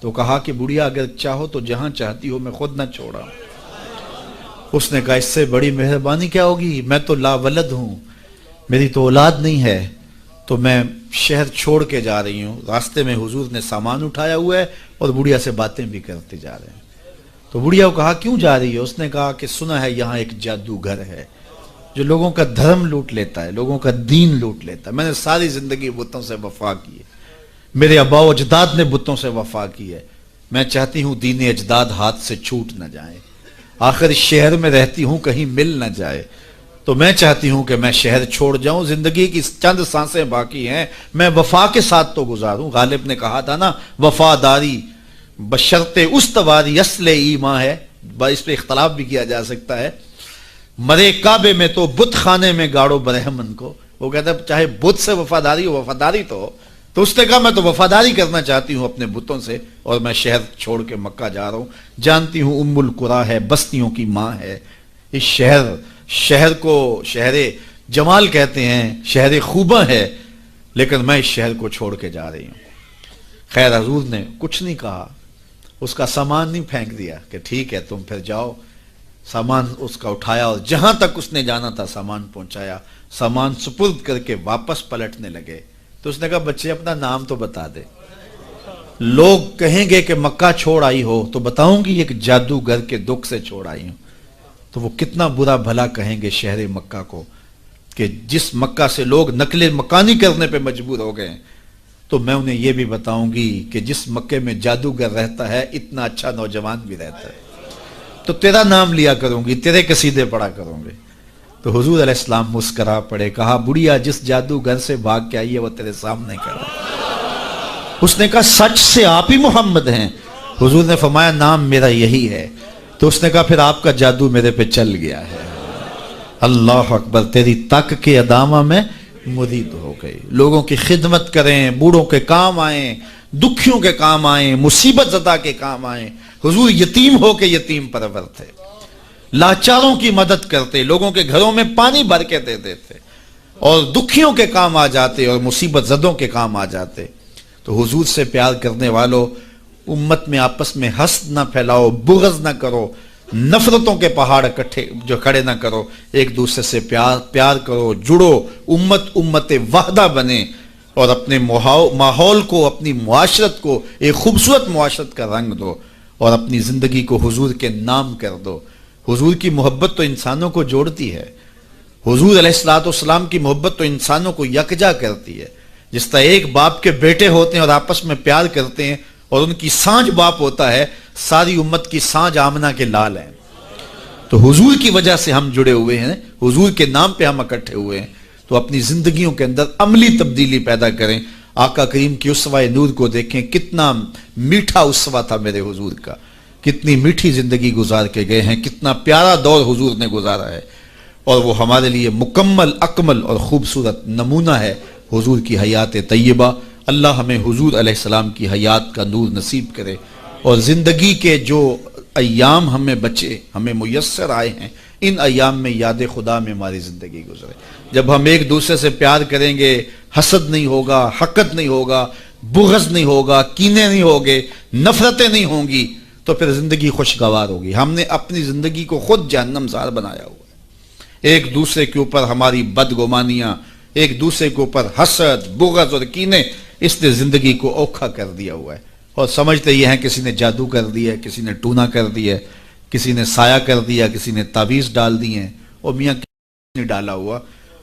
تو کہا کہ بڑھیا اگر چاہو تو جہاں چاہتی ہو میں خود نہ چھوڑا. اس نے کہا اس سے بڑی مہربانی کیا ہوگی, میں تو لاولد ہوں, میری تو اولاد نہیں ہے, تو میں شہر چھوڑ کے جا رہی ہوں. راستے میں حضور نے سامان اٹھایا ہوا ہے اور بڑھیا سے باتیں بھی کرتے جا رہے ہیں. تو بڑھیا کو کہا کیوں جا رہی ہے؟ اس نے کہا کہ سنا ہے یہاں ایک جادوگر ہے جو لوگوں کا دھرم لوٹ لیتا ہے, لوگوں کا دین لوٹ لیتا ہے. میں نے ساری زندگی بتوں سے وفا کی ہے, میرے آباء و اجداد نے بتوں سے وفا کی ہے. میں چاہتی ہوں دین اجداد ہاتھ سے چھوٹ نہ جائیں. آخر اس شہر میں رہتی ہوں, کہیں مل نہ جائے. تو میں چاہتی ہوں کہ میں شہر چھوڑ جاؤں, زندگی کی چند سانسیں باقی ہیں, میں وفا کے ساتھ تو گزاروں. غالب نے کہا تھا نا وفاداری بشرط استواری اصل ایمان ہے. اس پہ اختلاف بھی کیا جا سکتا ہے. مرے کعبے میں تو بت خانے میں گاڑو برہمن کو. وہ کہتا ہے چاہے بت سے وفاداری ہو, وفاداری تو ہو. تو اس نے کہا میں تو وفاداری کرنا چاہتی ہوں اپنے بتوں سے, اور میں شہر چھوڑ کے مکہ جا رہا ہوں. جانتی ہوں ام القریٰ ہے, بستیوں کی ماں ہے. اس شہر کو شہر جمال کہتے ہیں, شہر خوباں ہے, لیکن میں اس شہر کو چھوڑ کے جا رہی ہوں. خیر حضور نے کچھ نہیں کہا, اس کا سامان نہیں پھینک دیا کہ ٹھیک ہے تم پھر جاؤ. سامان اس کا اٹھایا اور جہاں تک اس نے جانا تھا سامان پہنچایا. سامان سپرد کر کے واپس پلٹنے لگے. تو اس نے کہا بچے اپنا نام تو بتا دے, لوگ کہیں گے کہ مکہ چھوڑ آئی ہو تو بتاؤں گی ایک جادوگر کے دکھ سے چھوڑ آئی ہوں. تو وہ کتنا برا بھلا کہیں گے شہر مکہ کو کہ جس مکہ سے لوگ نقل مکانی کرنے پہ مجبور ہو گئے. تو میں انہیں یہ بھی بتاؤں گی کہ جس مکے میں جادوگر رہتا ہے اتنا اچھا نوجوان بھی رہتا ہے. تو تیرا نام لیا کروں گی, تیرے قصیدے پڑھا کروں گے. تو حضور علیہ السلام مسکرا پڑے, کہا بڑھیا جس جادوگر سے بھاگ کے آئی ہے وہ تیرے سامنے کھڑا ہے. اس نے کہا سچ سے آپ ہی محمد ہیں؟ حضور نے فرمایا نام میرا یہی ہے. تو اس نے کہا پھر آپ کا جادو میرے پہ چل گیا ہے. اللہ اکبر, تیری تک کے ادامہ میں مرید ہو گئی. لوگوں کی خدمت کریں, بوڑھوں کے کام آئیں, دکھیوں کے کام آئیں, مصیبت زدہ کے کام آئیں. حضور یتیم ہو کے یتیم پرور تھے, لاچاروں کی مدد کرتے, لوگوں کے گھروں میں پانی بھر کے دے دیتے, اور دکھیوں کے کام آ جاتے اور مصیبت زدوں کے کام آ جاتے. تو حضور سے پیار کرنے والوں, امت میں آپس میں حسد نہ پھیلاؤ, بغض نہ کرو, نفرتوں کے پہاڑ اکٹھے جو کھڑے نہ کرو, ایک دوسرے سے پیار کرو, جڑو, امت وحدہ بنے, اور اپنے ماحول کو, اپنی معاشرت کو ایک خوبصورت معاشرت کا رنگ دو, اور اپنی زندگی کو حضور کے نام کر دو. حضور کی محبت تو انسانوں کو جوڑتی ہے, حضور علیہ السلام کی محبت تو انسانوں کو یکجا کرتی ہے. جس طرح ایک باپ کے بیٹے ہوتے ہیں اور آپس میں پیار کرتے ہیں, اور ان کی سانج باپ ہوتا ہے, ساری امت کی سانج آمنہ کے لال ہیں. تو حضور کی وجہ سے ہم جڑے ہوئے ہیں, حضور کے نام پہ ہم اکٹھے ہوئے ہیں. تو اپنی زندگیوں کے اندر عملی تبدیلی پیدا کریں. آقا کریم کی اسوہ نور کو دیکھیں, کتنا میٹھا اسوہ تھا میرے حضور کا, کتنی میٹھی زندگی گزار کے گئے ہیں, کتنا پیارا دور حضور نے گزارا ہے, اور وہ ہمارے لیے مکمل, اکمل اور خوبصورت نمونہ ہے حضور کی حیات طیبہ. اللہ ہمیں حضور علیہ السلام کی حیات کا نور نصیب کرے, اور زندگی کے جو ایام ہمیں بچے, ہمیں میسر آئے ہیں, ان ایام میں یاد خدا میں ہماری زندگی گزرے. جب ہم ایک دوسرے سے پیار کریں گے, حسد نہیں ہوگا, حقد نہیں ہوگا, بغض نہیں ہوگا, کینے نہیں ہوگے, نفرتیں نہیں ہوں گی, تو پھر زندگی خوشگوار ہوگی. ہم نے اپنی زندگی کو خود جہنم زار بنایا ہوا ہے. ایک دوسرے کے اوپر ہماری بدگمانیاں, ایک دوسرے کے اوپر حسد, بغض اور کینے, اس نے زندگی کو اوکھا کر دیا ہوا ہے. اور سمجھتے یہ ہیں کسی نے جادو کر دیا ہے, کسی نے ٹونا کر دیا ہے, کسی نے سایہ کر دیا, کسی نے تعویذ ڈال دی ہیں. اور میاں کسی نے ڈالا ہوا,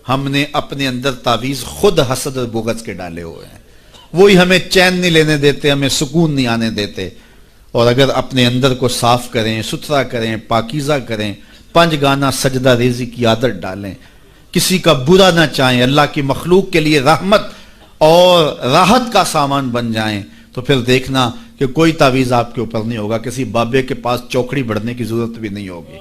ہم نے اپنے اندر تعویذ خود حسد اور بغض کے ڈالے ہوئے ہیں. وہی ہمیں چین نہیں لینے دیتے, ہمیں سکون نہیں آنے دیتے. اور اگر اپنے اندر کو صاف کریں, ستھرا کریں, پاکیزہ کریں, 5 گانا سجدہ ریزی کی عادت ڈالیں, کسی کا برا نہ چاہیں, اللہ کی مخلوق کے لیے رحمت اور راحت کا سامان بن جائیں, تو پھر دیکھنا کہ کوئی تعویذ آپ کے اوپر نہیں ہوگا. کسی بابے کے پاس چوکڑی بڑھنے کی ضرورت بھی نہیں ہوگی,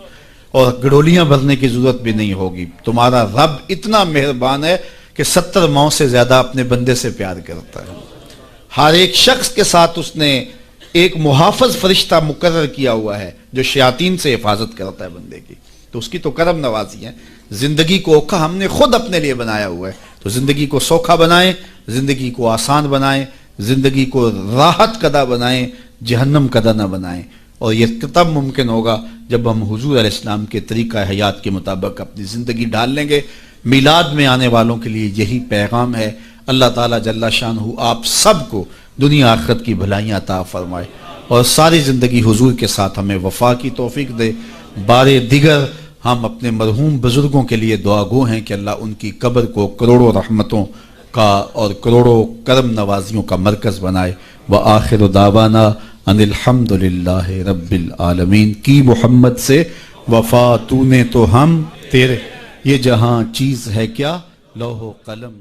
اور گڑولیاں بھرنے کی ضرورت بھی نہیں ہوگی. تمہارا رب اتنا مہربان ہے کہ 70 ماؤں سے زیادہ اپنے بندے سے پیار کرتا ہے. ہر ایک شخص کے ساتھ اس نے ایک محافظ فرشتہ مقرر کیا ہوا ہے جو شیاطین سے حفاظت کرتا ہے بندے کی، تو اس کی تو کرم نوازی ہے۔ زندگی کو اوکھا ہم نے خود اپنے لیے بنایا ہوا ہے، تو زندگی کو سوکھا بنائیں، زندگی کو آسان بنائیں، زندگی کو راحت کدہ بنائیں، جہنم کدہ نہ بنائیں۔ اور یہ تب ممکن ہوگا جب ہم حضور علیہ السلام کے طریقہ حیات کے مطابق اپنی زندگی ڈال لیں گے۔ میلاد میں آنے والوں کے لیے یہی پیغام ہے۔ اللہ تعالیٰ جل شانہ آپ سب کو دنیا آخرت کی بھلائیاں عطا فرمائے اور ساری زندگی حضور کے ساتھ ہمیں وفا کی توفیق دے۔ بار دیگر ہم اپنے مرحوم بزرگوں کے لیے دعا گو ہیں کہ اللہ ان کی قبر کو کروڑوں رحمتوں کا اور کروڑوں کرم نوازیوں کا مرکز بنائے۔ وآخر دعوانا ان الحمد للہ رب العالمین۔ کی محمد سے وفا تو نے تو ہم تیرے، یہ جہاں چیز ہے کیا لوح و قلم